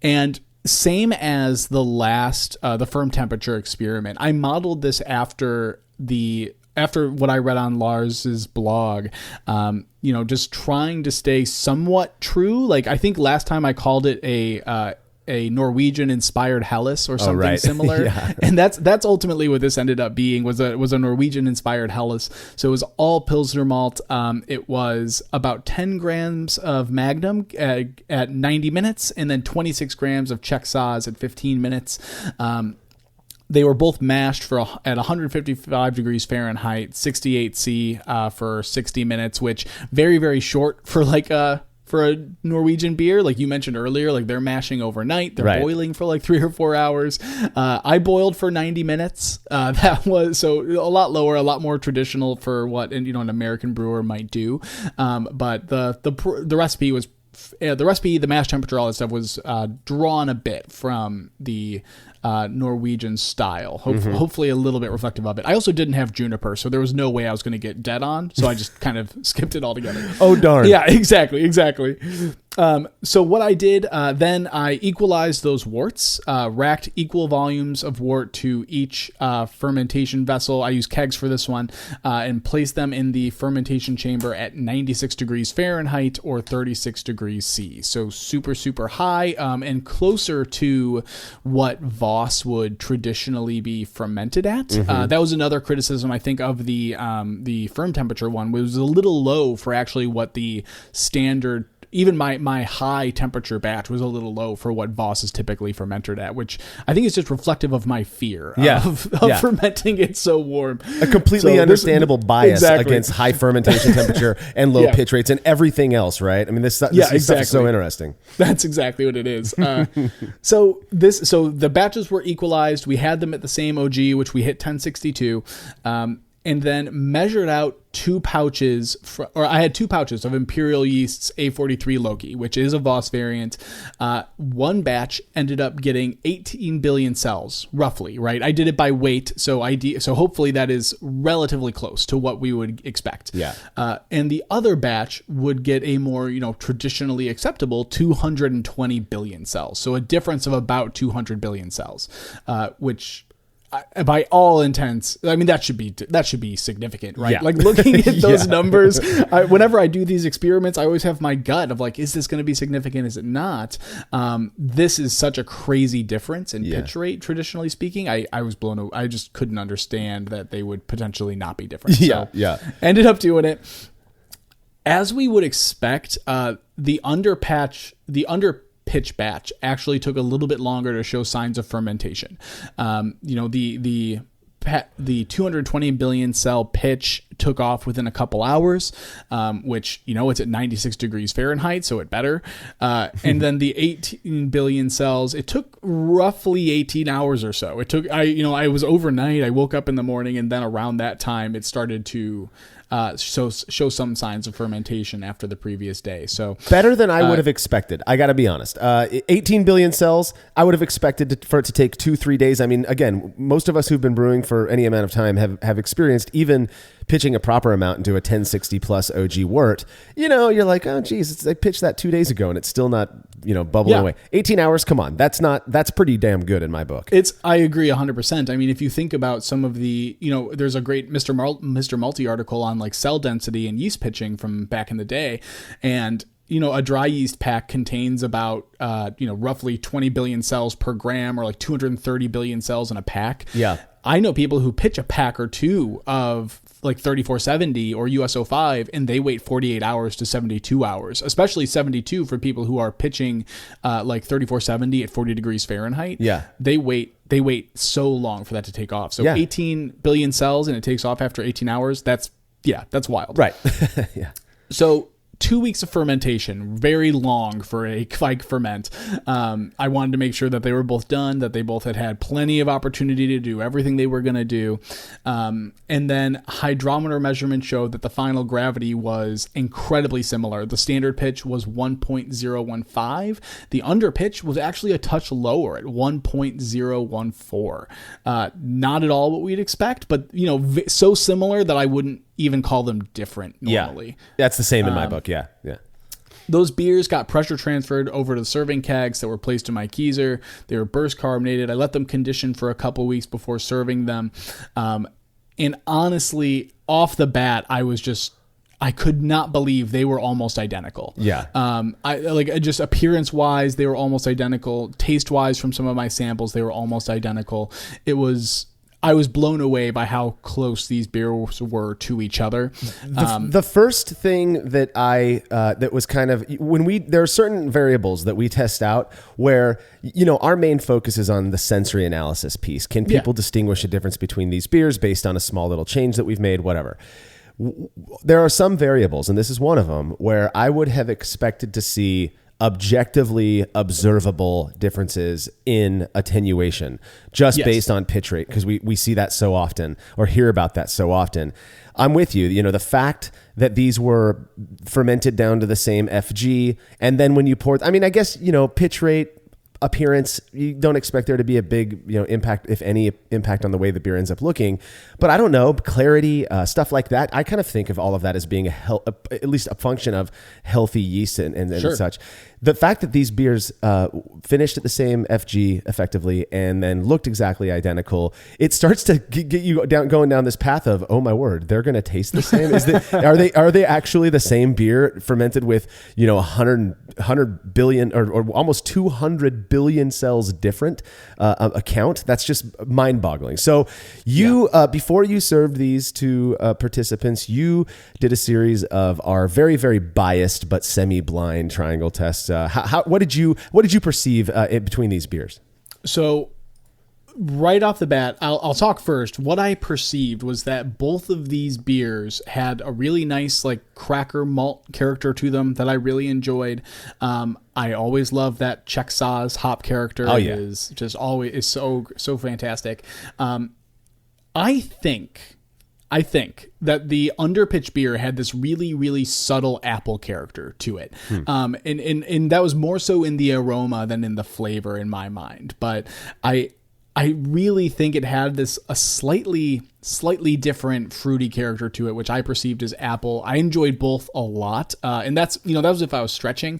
And same as the last, the firm temperature experiment, I modeled this after what I read on Lars's blog, just trying to stay somewhat true. Like, I think last time I called it a Norwegian inspired Helles or something similar. Yeah. And that's ultimately what this ended up being, was a Norwegian inspired Helles. So it was all Pilsner malt. It was about 10 grams of Magnum at 90 minutes and then 26 grams of Czech Saaz at 15 minutes. They were both mashed at 155 degrees Fahrenheit, 68 C for 60 minutes, which very, very short for for a Norwegian beer. Like you mentioned earlier, like they're mashing overnight. They're boiling for like 3 or 4 hours. I boiled for 90 minutes. That was so a lot lower, a lot more traditional for what an American brewer might do. But the recipe was the mash temperature, all that stuff was drawn a bit from the Norwegian style, hopefully a little bit reflective of it. I also didn't have juniper, so there was no way I was going to get dead on, so I just kind of skipped it altogether. Oh, darn. Yeah, exactly. So what I did, then I equalized those worts, racked equal volumes of wort to each fermentation vessel. I used kegs for this one, and placed them in the fermentation chamber at 96 degrees Fahrenheit or 36 degrees C. So super, super high, and closer to what Voss would traditionally be fermented at. That was another criticism, I think, of the firm temperature one. It was a little low for actually what the standard even my high temperature batch was a little low for what Voss is typically fermented at, which I think is just reflective of my fear of fermenting it so warm. A completely understandable bias against high fermentation temperature and low pitch rates and everything else, right? I mean, this stuff is so interesting. That's exactly what it is. So the batches were equalized. We had them at the same OG, which we hit 1062, and then measured out I had 2 pouches of Imperial Yeast's A43 Loki, which is a Voss variant. One batch ended up getting 18 billion cells, roughly, right? I did it by weight, so hopefully that is relatively close to what we would expect. Yeah. And the other batch would get a more, traditionally acceptable 220 billion cells. So a difference of about 200 billion cells, which, by all intents, I mean, that should be significant, right? Yeah. Like looking at those numbers, whenever I do these experiments, I always have my gut of like, is this going to be significant? Is it not? This is such a crazy difference in pitch rate, traditionally speaking. I was blown away. I just couldn't understand that they would potentially not be different. So ended up doing it. As we would expect, the underpitch batch actually took a little bit longer to show signs of fermentation. The 220 billion cell pitch took off within a couple hours, which, it's at 96 degrees Fahrenheit, so it better. And then the 18 billion cells, it took roughly 18 hours or so. It took, I was overnight, I woke up in the morning, and then around that time it started to show some signs of fermentation after the previous day. So better than I would have expected. I got to be honest. 18 billion cells. I would have expected for it to take 2-3 days. I mean, again, most of us who've been brewing for any amount of time have experienced even pitching a proper amount into a 1060 plus OG wort. You're like, oh geez, I pitched that 2 days ago and it's still not, bubbling away. 18 hours. Come on. That's pretty damn good in my book. I agree 100%. I mean, if you think about some of the, there's a great Mr. Multi article on like cell density and yeast pitching from back in the day. And, a dry yeast pack contains about, roughly 20 billion cells per gram, or like 230 billion cells in a pack. Yeah. I know people who pitch a pack or two of like 3470 or USO5, and they wait 48 hours to 72 hours, especially 72 for people who are pitching like 3470 at 40 degrees Fahrenheit. Yeah. They wait so long for that to take off. So 18 billion cells and it takes off after 18 hours. That's wild. Right. Yeah. So 2 weeks of fermentation, very long for a Kveik ferment. I wanted to make sure that they were both done, that they both had plenty of opportunity to do everything they were going to do. And then hydrometer measurement showed that the final gravity was incredibly similar. The standard pitch was 1.015. The under pitch was actually a touch lower at 1.014. Not at all what we'd expect, but so similar that I wouldn't even call them different normally. Yeah, that's the same in my book. Yeah. Those beers got pressure transferred over to the serving kegs that were placed in my keezer. They were burst carbonated. I let them condition for a couple weeks before serving them. And honestly, off the bat, I could not believe they were almost identical. Yeah. Just appearance wise, they were almost identical. Taste wise, from some of my samples, they were almost identical. I was blown away by how close these beers were to each other. The first thing that that was kind of there are certain variables that we test out where, our main focus is on the sensory analysis piece. Can people distinguish a difference between these beers based on a small little change that we've made, whatever? There are some variables, and this is one of them, where I would have expected to see objectively observable differences in attenuation just based on pitch rate, because we see that so often or hear about that so often. I'm with you. The fact that these were fermented down to the same FG, and then when you pour, I guess, pitch rate, appearance, you don't expect there to be a big, impact, if any impact on the way the beer ends up looking. But I don't know, clarity, stuff like that. I kind of think of all of that as being at least a function of healthy yeast and Sure. such. The fact that these beers finished at the same FG effectively and then looked exactly identical, it starts to get you going down this path of, oh my word, they're going to taste the same. Are they actually the same beer fermented with 100 billion or almost 200 billion cells different account. That's just mind-boggling. So you, before you served these to participants, you did a series of our very, very biased but semi-blind triangle tests. What did you perceive in between these beers? So right off the bat, I'll talk first. What I perceived was that both of these beers had a really nice like cracker malt character to them that I really enjoyed. I always love that Czech Saaz hop character. Oh, yeah. Is just always is so fantastic. I think that the underpitch beer had this really, really subtle apple character to it. And that was more so in the aroma than in the flavor in my mind. But I really think it had a slightly different fruity character to it, which I perceived as apple. I enjoyed both a lot. And that was if I was stretching.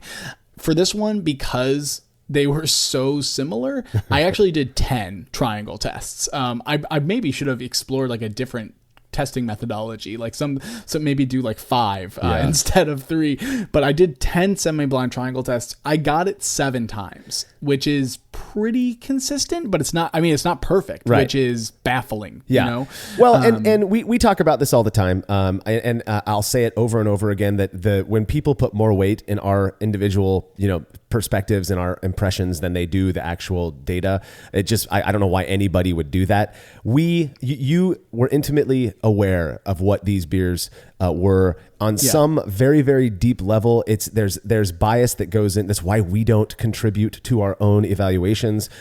For this one, because they were so similar, I actually did 10 triangle tests. I maybe should have explored like a different testing methodology, like some maybe do like 5 instead of 3, but I did 10 semi-blind triangle tests. I got it 7 times, which is pretty consistent, but it's not perfect, right, which is baffling. Yeah. You know? Well, and we talk about this all the time. And I'll say it over and over again that when people put more weight in our individual, perspectives and our impressions than they do the actual data, it just, I don't know why anybody would do that. You were intimately aware of what these beers were on some very, very deep level. There's bias that goes in. That's why we don't contribute to our own evaluations.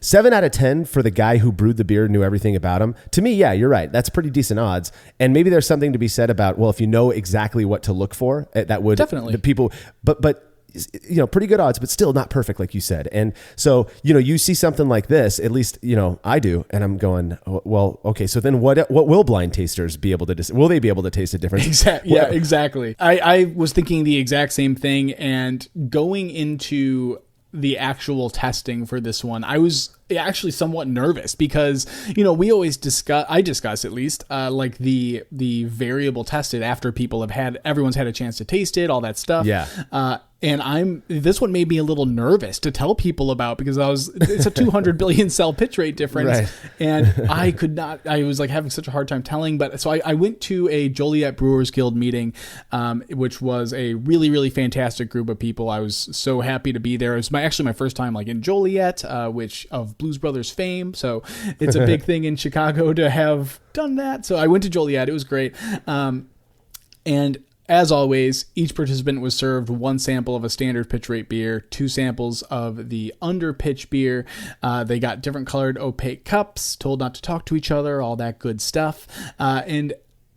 7 out of 10 for the guy who brewed the beer, knew everything about him. To me, yeah, you're right. That's pretty decent odds. And maybe there's something to be said about, well, if you know exactly what to look for, that would definitely the people, but pretty good odds, but still not perfect, like you said. And so, you see something like this, at least, I do. And I'm going, well, okay, so then what will blind tasters be able to, will they be able to taste a difference? Exactly. Yeah, exactly. I was thinking the exact same thing, and going into the actual testing for this one, I was actually somewhat nervous because, we always discuss at least, like the variable tested after everyone's had a chance to taste it, all that stuff. Yeah. And this one made me a little nervous to tell people about, because it's a 200 billion cell pitch rate difference. Right. And I was like having such a hard time telling, but so I went to a Joliet Brewers Guild meeting, which was a really, really fantastic group of people. I was so happy to be there. It was actually my first time like in Joliet, which of Blues Brothers fame. So it's a big thing in Chicago to have done that. So I went to Joliet. It was great. And as always, each participant was served 1 sample of a standard pitch rate beer, 2 samples of the underpitch beer. They got different colored opaque cups, told not to talk to each other, all that good stuff. And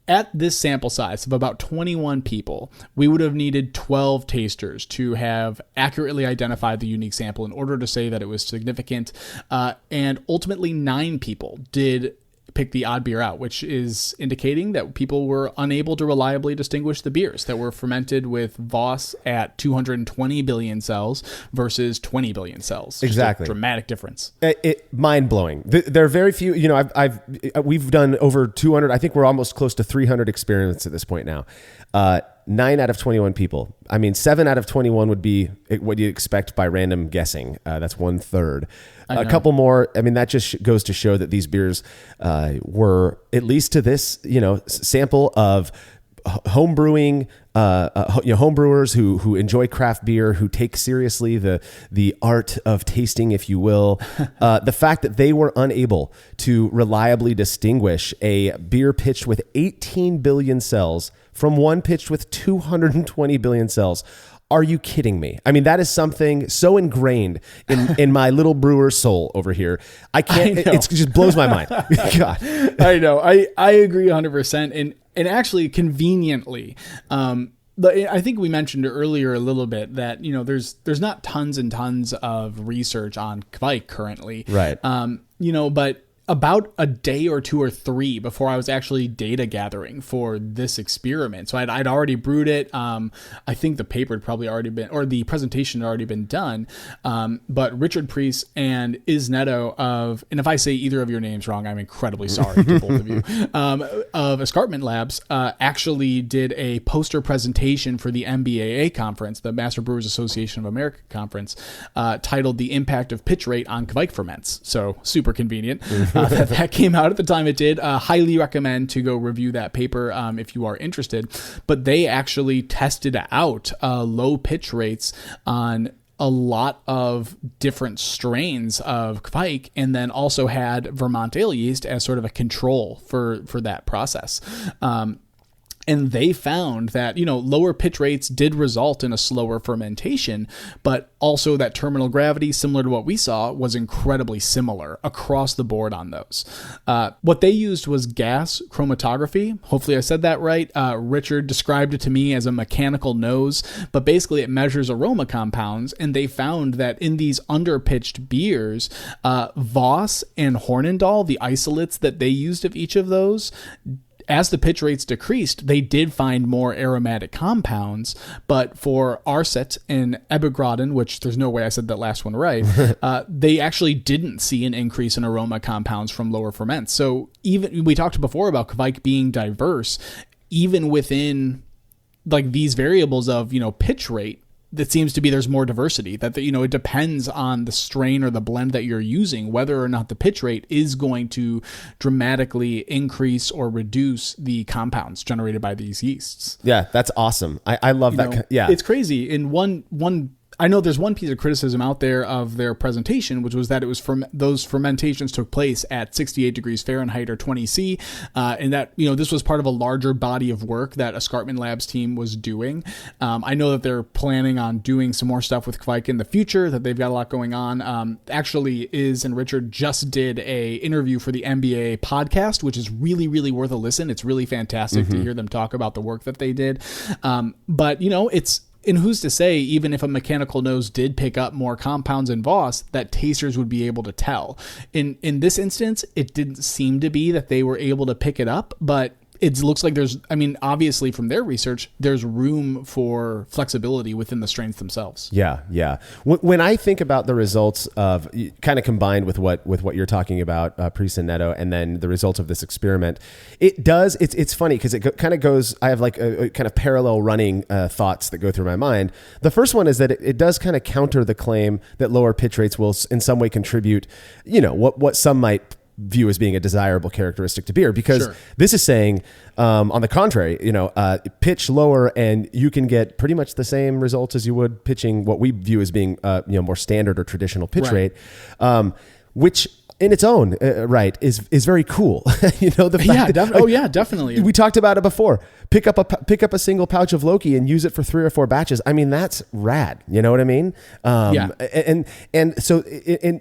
at this sample size of about 21 people, we would have needed 12 tasters to have accurately identified the unique sample in order to say that it was significant. And ultimately, 9 people did pick the odd beer out, which is indicating that people were unable to reliably distinguish the beers that were fermented with Voss at 220 billion cells versus 20 billion cells. Exactly. Just a dramatic difference. Mind blowing. There are very few, we've done over 200, I think we're almost close to 300 experiments at this point now. 9 out of 21 people. 7 out of 21 would be what you'd expect by random guessing. That's 1/3. A couple more. That just goes to show that these beers were, at least to this, sample of home brewing, home brewers who enjoy craft beer, who take seriously the art of tasting, if you will. The fact that they were unable to reliably distinguish a beer pitched with 18 billion cells from one pitched with 220 billion cells. Are you kidding me? That is something so ingrained in my little brewer soul over here. I can't, it just blows my mind. God. I know. I agree 100%. And actually conveniently, I think we mentioned earlier a little bit that, there's not tons and tons of research on Kveik currently. Right. But about a day or 2 or 3 before I was actually data gathering for this experiment. So I'd already brewed it. I think the paper had probably already been, or the presentation had already been done. But Richard Priest and Iz Neto and if I say either of your names wrong, I'm incredibly sorry to both of you, of Escarpment Labs, actually did a poster presentation for the MBAA conference, the Master Brewers Association of America conference, titled The Impact of Pitch Rate on Kveik Ferments. So super convenient that came out at the time it did. Highly recommend to go review that paper if you are interested. But they actually tested out low pitch rates on a lot of different strains of Kveik, and then also had Vermont ale yeast as sort of a control for that process. And they found that, lower pitch rates did result in a slower fermentation, but also that terminal gravity, similar to what we saw, was incredibly similar across the board on those. What they used was gas chromatography. Hopefully I said that right. Richard described it to me as a mechanical nose, but basically it measures aroma compounds, and they found that in these underpitched beers, Voss and Hornindal, the isolates that they used of each of those, as the pitch rates decreased, they did find more aromatic compounds, but for Arset and Ebergraden, which there's no way I said that last one right, they actually didn't see an increase in aroma compounds from lower ferments. So even we talked before about Kveik being diverse, even within like these variables of, pitch rate, that seems to be there's more diversity, that it depends on the strain or the blend that you're using, whether or not the pitch rate is going to dramatically increase or reduce the compounds generated by these yeasts. Yeah, that's awesome. I love that. Yeah. It's crazy. In one I know there's one piece of criticism out there of their presentation, which was that it was from those fermentations took place at 68 degrees Fahrenheit or 20 C, and that this was part of a larger body of work that Escarpment Labs team was doing. I know that they're planning on doing some more stuff with Kveik in the future, that they've got a lot going on. Actually, Iz and Richard just did a interview for the MBA podcast, which is really, really worth a listen. It's really fantastic to hear them talk about the work that they did. But and who's to say, even if a mechanical nose did pick up more compounds in Voss, that tasters would be able to tell. In this instance, it didn't seem to be that they were able to pick it up, but it looks like obviously from their research, there's room for flexibility within the strains themselves. Yeah. When I think about the results of, kind of combined with what you're talking about, Priest and Neto, and then the results of this experiment, it's funny because it kind of goes, I have like a kind of parallel running thoughts that go through my mind. The first one is that it does kind of counter the claim that lower pitch rates will in some way contribute, what some might view as being a desirable characteristic to beer, because this is saying, on the contrary, pitch lower and you can get pretty much the same results as you would pitching what we view as being, more standard or traditional pitch rate, which in its own right is very cool. Definitely. We talked about it before. Pick up a single pouch of Loki and use it for 3 or 4 batches. I mean, that's rad. You know what I mean? And so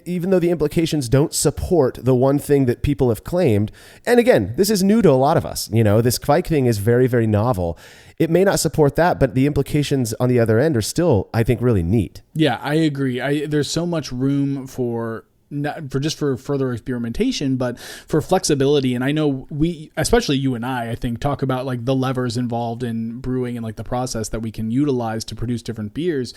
even though the implications don't support the one thing that people have claimed, and again, this is new to a lot of us. This Kveik thing is very, very novel. It may not support that, but the implications on the other end are still, I think, really neat. Yeah, I agree. There's so much room for further experimentation, but for flexibility. And I know especially you and I think, talk about like the levers involved in brewing and like the process that we can utilize to produce different beers.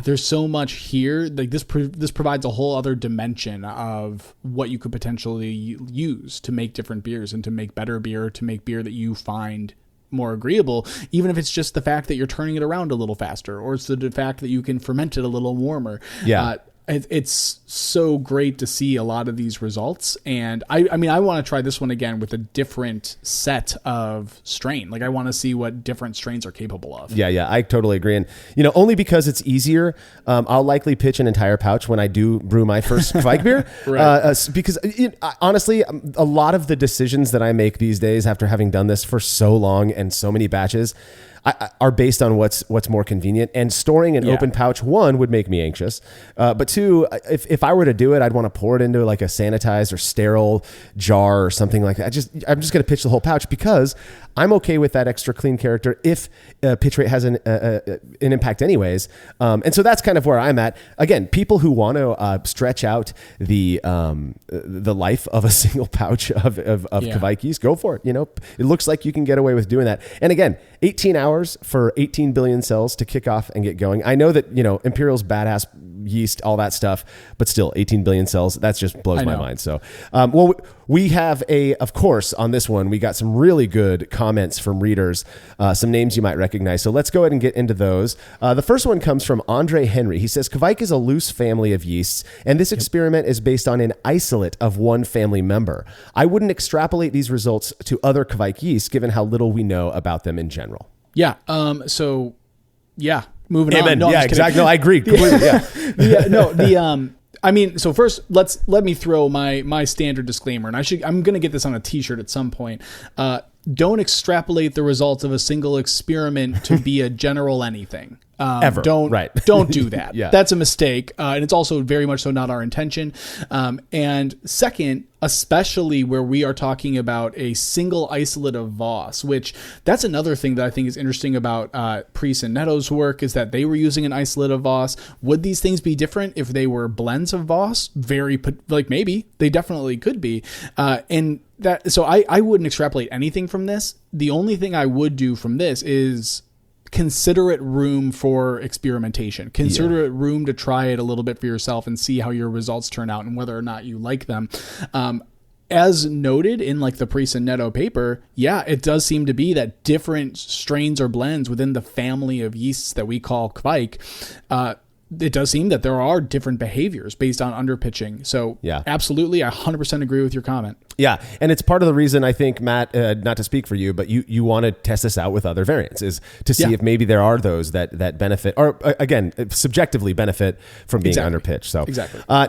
There's so much here. Like this provides a whole other dimension of what you could potentially use to make different beers and to make better beer, to make beer that you find more agreeable, even if it's just the fact that you're turning it around a little faster, or it's the fact that you can ferment it a little warmer. It's so great to see a lot of these results. And I want to try this one again with a different set of strain. Like I want to see what different strains are capable of. Yeah, I totally agree. And, only because it's easier, I'll likely pitch an entire pouch when I do brew my first Kveik beer. Because honestly, a lot of the decisions that I make these days after having done this for so long and so many batches, are based on what's more convenient. And storing an open pouch, one, would make me anxious. But two, if I were to do it, I'd want to pour it into like a sanitized or sterile jar or something like that. I'm just going to pitch the whole pouch because I'm okay with that extra clean character if pitch rate has an impact anyways. And so that's kind of where I'm at. Again, people who want to stretch out the life of a single pouch of Kveik yeast, go for it. It looks like you can get away with doing that. And again, 18 hours for 18 billion cells to kick off and get going. I know that, Imperial's badass yeast, all that stuff, but still 18 billion cells, that just blows my mind. So, we have of course, on this one, we got some really good comments from readers, some names you might recognize. So let's go ahead and get into those. The first one comes from Andre Henry. He says, Kveik is a loose family of yeasts, and this experiment is based on an isolate of one family member. I wouldn't extrapolate these results to other Kveik yeasts, given how little we know about them in general. Yeah. Moving on. No, yeah, exactly. No, I agree completely. So first, let me throw my standard disclaimer, and I'm going to get this on a T-shirt at some point. Don't extrapolate the results of a single experiment to be a general anything. Ever. Don't do that. Yeah. That's a mistake. And it's also very much so not our intention. And second, especially where we are talking about a single isolate of Voss, which that's another thing that I think is interesting about Priest and Neto's work, is that they were using an isolate of Voss. Would these things be different if they were blends of Voss? Maybe. They definitely could be. So I wouldn't extrapolate anything from this. The only thing I would do from this is consider it room for experimentation. Consider it room to try it a little bit for yourself and see how your results turn out and whether or not you like them. As noted in like the Priest and Neto paper, it does seem to be that different strains or blends within the family of yeasts that we call Kveik, it does seem that there are different behaviors based on underpitching. So absolutely, I 100% agree with your comment. Yeah, and it's part of the reason I think, Matt, not to speak for you, but you want to test this out with other variants, is to see if maybe there are those that benefit, or again, subjectively benefit from being underpitched. So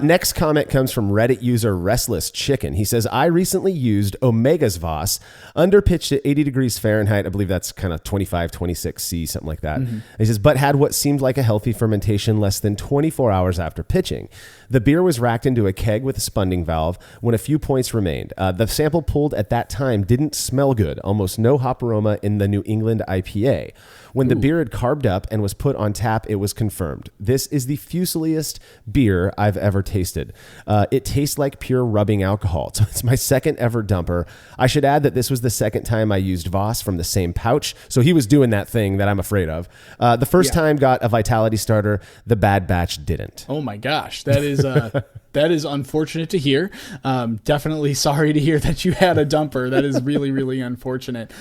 next comment comes from Reddit user Restless Chicken. He says, I recently used Omega's Voss, underpitched at 80 degrees Fahrenheit. I believe that's kind of 25, 26 C, something like that. Mm-hmm. He says, but had what seemed like a healthy fermentation less than 24 hours after pitching. The beer was racked into a keg with a spunding valve when a few points remained. The sample pulled at that time didn't smell good, almost no hop aroma in the New England IPA. When the beer had carved up and was put on tap, it was confirmed. This is the fusiliest beer I've ever tasted. It tastes like pure rubbing alcohol. So it's my second ever dumper. I should add that this was the second time I used Voss from the same pouch. So he was doing that thing that I'm afraid of. The first time got a vitality starter. The bad batch didn't. Oh my gosh. That is unfortunate to hear. Definitely sorry to hear that you had a dumper. That is really, really unfortunate.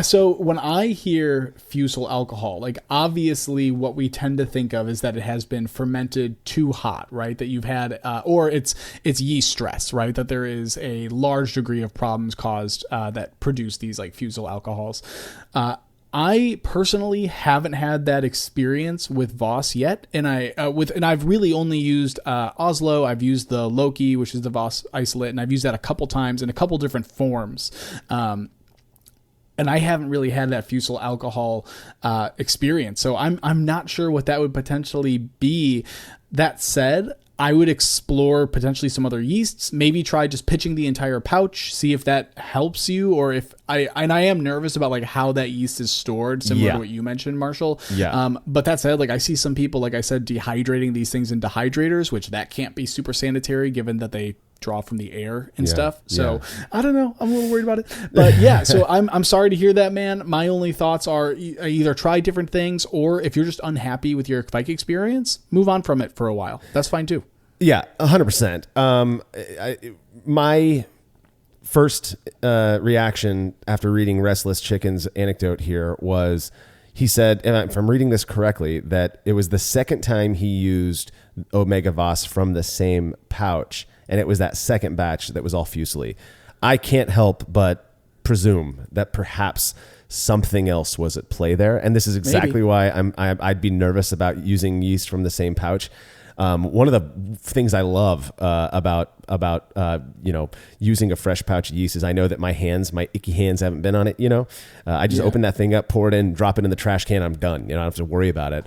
So when I hear fusel alcohol, like obviously what we tend to think of is that it has been fermented too hot, right? That you've had, or it's yeast stress, right? That there is a large degree of problems caused that produce these like fusel alcohols. I personally haven't had that experience with Voss yet, and I've really only used Oslo. I've used the Loki, which is the Voss isolate, and I've used that a couple times in a couple different forms. And I haven't really had that fusel alcohol experience, so I'm not sure what that would potentially be. That said, I would explore potentially some other yeasts, maybe try just pitching the entire pouch, see if that helps you, or if I am nervous about like how that yeast is stored, similar to what you mentioned, Marshall. Yeah. But that said, like I see some people, like I said, dehydrating these things in dehydrators, which that can't be super sanitary given that they draw from the air and stuff. So I don't know. I'm a little worried about it, but so I'm sorry to hear that, man. My only thoughts are either try different things, or if you're just unhappy with your Kveik experience, move on from it for a while. That's fine too. Yeah, 100%. My first reaction after reading Restless Chicken's anecdote here was, he said, and if I'm reading this correctly, that it was the second time he used Omega Voss from the same pouch, and it was that second batch that was all fusely. I can't help but presume that perhaps something else was at play there, and this is exactly why I'd be nervous about using yeast from the same pouch. One of the things I love about about using a fresh pouch yeast is I know that my icky hands haven't been on it. I just open that thing up, pour it in, drop it in the trash can. I'm done. I don't have to worry about it.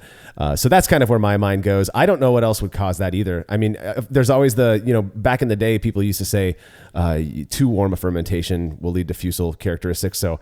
So that's kind of where my mind goes. I don't know what else would cause that either. I mean, there's always back in the day, people used to say too warm a fermentation will lead to fusel characteristics. So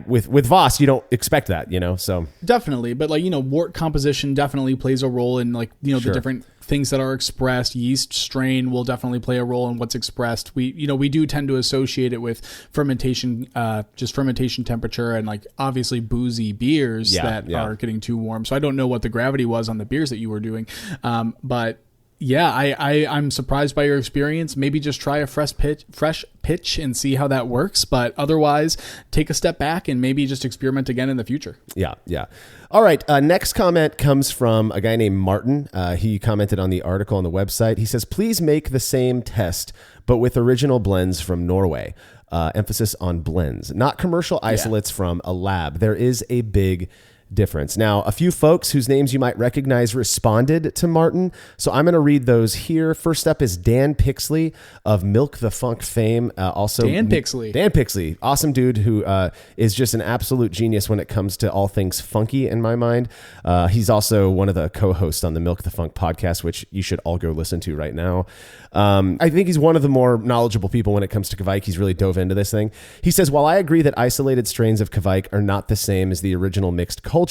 with Voss, you don't expect that, so. Definitely. But wort composition definitely plays a role in the different things that are expressed. Yeast strain will definitely play a role in what's expressed. We do tend to associate it with fermentation, just fermentation temperature, and obviously boozy beers that are getting too warm. So I don't know what the gravity was on the beers that you were doing. But yeah, I'm surprised by your experience. Maybe just try a fresh pitch and see how that works. But otherwise, take a step back and maybe just experiment again in the future. Yeah. All right. Next comment comes from a guy named Martin. He commented on the article on the website. He says, please make the same test, but with original blends from Norway. Emphasis on blends, not commercial isolates from a lab. There is a big difference. Now, a few folks whose names you might recognize responded to Martin, so I'm going to read those here. First up is Dan Pixley of Milk the Funk fame. Dan Pixley, awesome dude who is just an absolute genius when it comes to all things funky in my mind. He's also one of the co-hosts on the Milk the Funk podcast, which you should all go listen to right now. I think he's one of the more knowledgeable people when it comes to Kveik. He's really dove into this thing. He says, while I agree that isolated strains of Kveik are not the same as the original mixed cultures,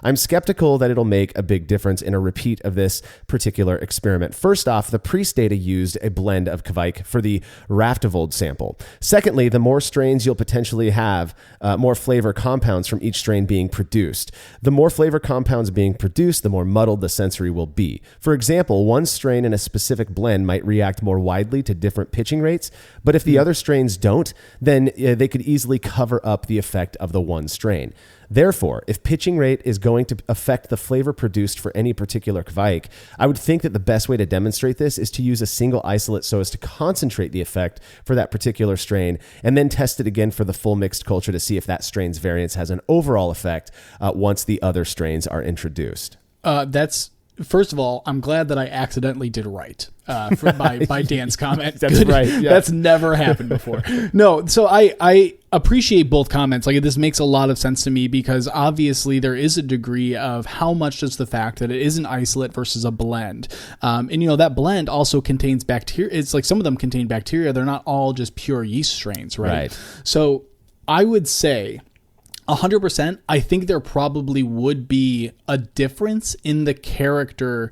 I'm skeptical that it'll make a big difference in a repeat of this particular experiment. First off, the Priest data used a blend of Kveik for the Raftevold sample. Secondly, the more strains you'll potentially have, more flavor compounds from each strain being produced. The more flavor compounds being produced, the more muddled the sensory will be. For example, one strain in a specific blend might react more widely to different pitching rates, but if the other strains don't, then they could easily cover up the effect of the one strain. Therefore, if pitching rate is going to affect the flavor produced for any particular Kveik, I would think that the best way to demonstrate this is to use a single isolate so as to concentrate the effect for that particular strain, and then test it again for the full mixed culture to see if that strain's variance has an overall effect once the other strains are introduced. First of all, I'm glad that I accidentally did right by Dan's comment. That's Good. right. Yeah. That's never happened before. No, so I appreciate both comments. This makes a lot of sense to me because obviously there is a degree of how much does the fact that it is an isolate versus a blend. And that blend also contains bacteria. It's some of them contain bacteria. They're not all just pure yeast strains, right? So I would say 100%, I think there probably would be a difference in the character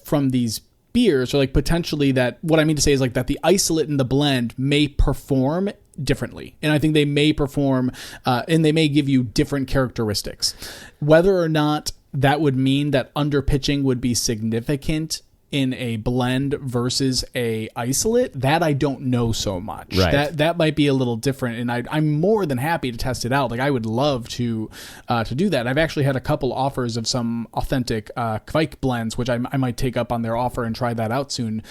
from these beers, or potentially that what I mean to say is that the isolate and the blend may perform differently. And I think they may perform and they may give you different characteristics. Whether or not that would mean that underpitching would be significant in a blend versus a isolate, that I don't know so much. Right. That might be a little different, and I'm more than happy to test it out. I would love to do that. I've actually had a couple offers of some authentic Kveik blends, which I might take up on their offer and try that out soon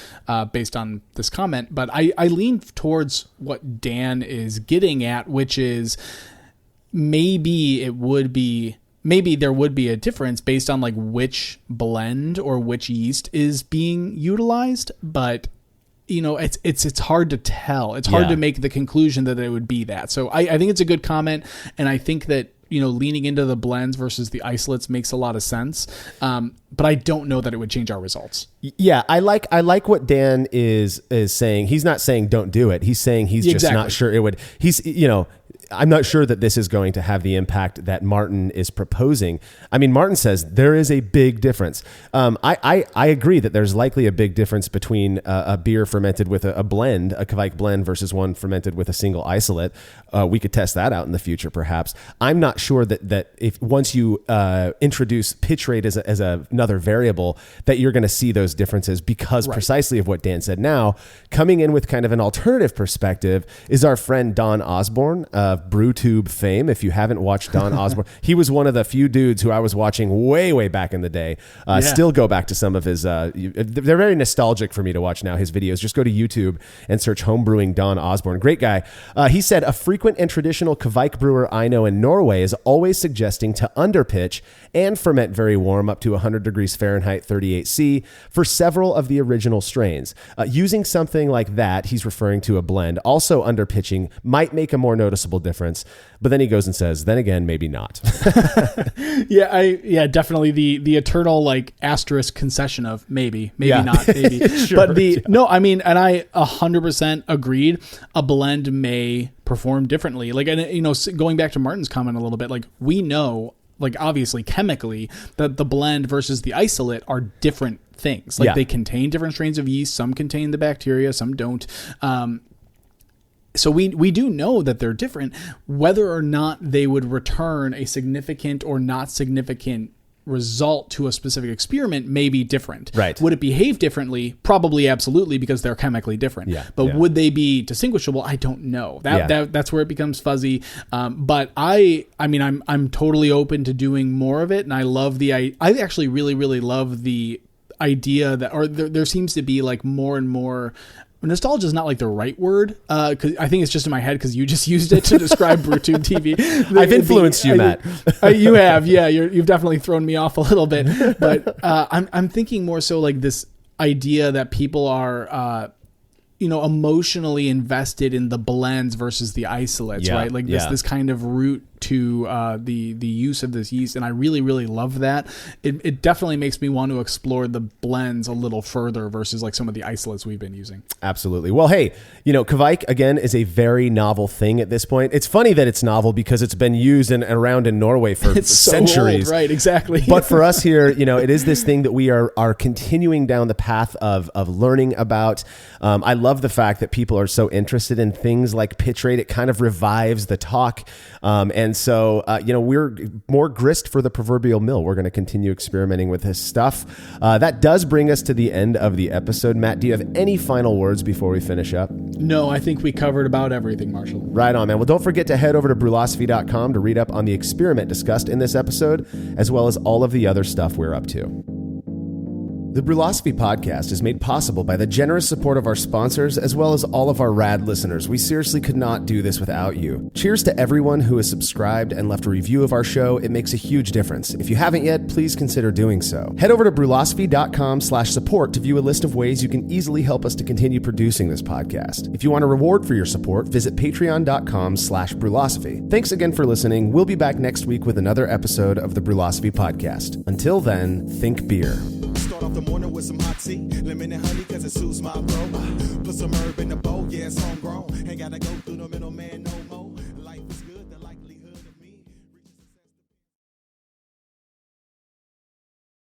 based on this comment. But I lean towards what Dan is getting at, which is maybe there would be a difference based on which blend or which yeast is being utilized, but it's hard to tell. It's hard to make the conclusion that it would be that. So I think it's a good comment, and I think that leaning into the blends versus the isolates makes a lot of sense. But I don't know that it would change our results. Yeah, I like what Dan is saying. He's not saying don't do it. He's saying he's just not sure it would. I'm not sure that this is going to have the impact that Martin is proposing. I mean, Martin says there is a big difference. I agree that there's likely a big difference between a beer fermented with a blend, a Kveik blend, versus one fermented with a single isolate. We could test that out in the future, perhaps. I'm not sure that if once you introduce pitch rate as another variable, that you're going to see those differences because precisely of what Dan said. Now, coming in with kind of an alternative perspective is our friend Don Osborne of of BrewTube fame. If you haven't watched Don Osborne, he was one of the few dudes who I was watching way back in the day. Still go back to some of his, they're very nostalgic for me to watch now, his videos. Just go to YouTube and search homebrewing Don Osborne. Great guy. He said, a frequent and traditional Kveik brewer I know in Norway is always suggesting to underpitch and ferment very warm up to 100 degrees Fahrenheit, 38°C for several of the original strains. Using something like that, he's referring to a blend, also underpitching, might make a more noticeable difference. But then he goes and says, then again, maybe not. Definitely the eternal like asterisk concession of maybe not, maybe. Sure, but and I 100% agreed. A blend may perform differently. Like, and you know, going back to Martin's comment a little bit, like we know, like obviously chemically, that the blend versus the isolate are different things. Like they contain different strains of yeast. Some contain the bacteria, some don't. So we do know that they're different. Whether or not they would return a significant or not significant result to a specific experiment may be different. Right. Would it behave differently? Probably, absolutely, because they're chemically different. But would they be distinguishable? I don't know. That's where it becomes fuzzy. But I'm totally open to doing more of it, and I love I actually really love the idea that, or there seems to be like more and more. Nostalgia is not like the right word, because I think it's just in my head because you just used it to describe BrewTube TV. I've influenced you, Matt. You have, yeah. You've definitely thrown me off a little bit, but I'm thinking more so like this idea that people are, emotionally invested in the blends versus the isolates, right? Like this kind of route to the use of this yeast, and I really love that. It definitely makes me want to explore the blends a little further versus like some of the isolates we've been using. Absolutely. Well, hey, Kveik again is a very novel thing at this point. It's funny that it's novel because it's been used and around in Norway for centuries. So old, right? Exactly. But for us here, it is this thing that we are continuing down the path of learning about. I love the fact that people are so interested in things like pitch rate. It kind of revives the talk. And so, we're more grist for the proverbial mill. We're going to continue experimenting with this stuff. That does bring us to the end of the episode. Matt, do you have any final words before we finish up? No, I think we covered about everything, Marshall. Right on, man. Well, don't forget to head over to Brülosophy.com to read up on the experiment discussed in this episode, as well as all of the other stuff we're up to. The Brülosophy Podcast is made possible by the generous support of our sponsors, as well as all of our rad listeners. We seriously could not do this without you. Cheers to everyone who has subscribed and left a review of our show. It makes a huge difference. If you haven't yet, please consider doing so. Head over to Brülosophy.com/support to view a list of ways you can easily help us to continue producing this podcast. If you want a reward for your support, visit Patreon.com/Brülosophy. Thanks again for listening. We'll be back next week with another episode of the Brülosophy Podcast. Until then, think beer. Start off the morning with some hot tea, lemon and honey cause it soothes my throat. Put some herb in the bowl, yeah, it's homegrown. Ain't gotta go through the middleman no more.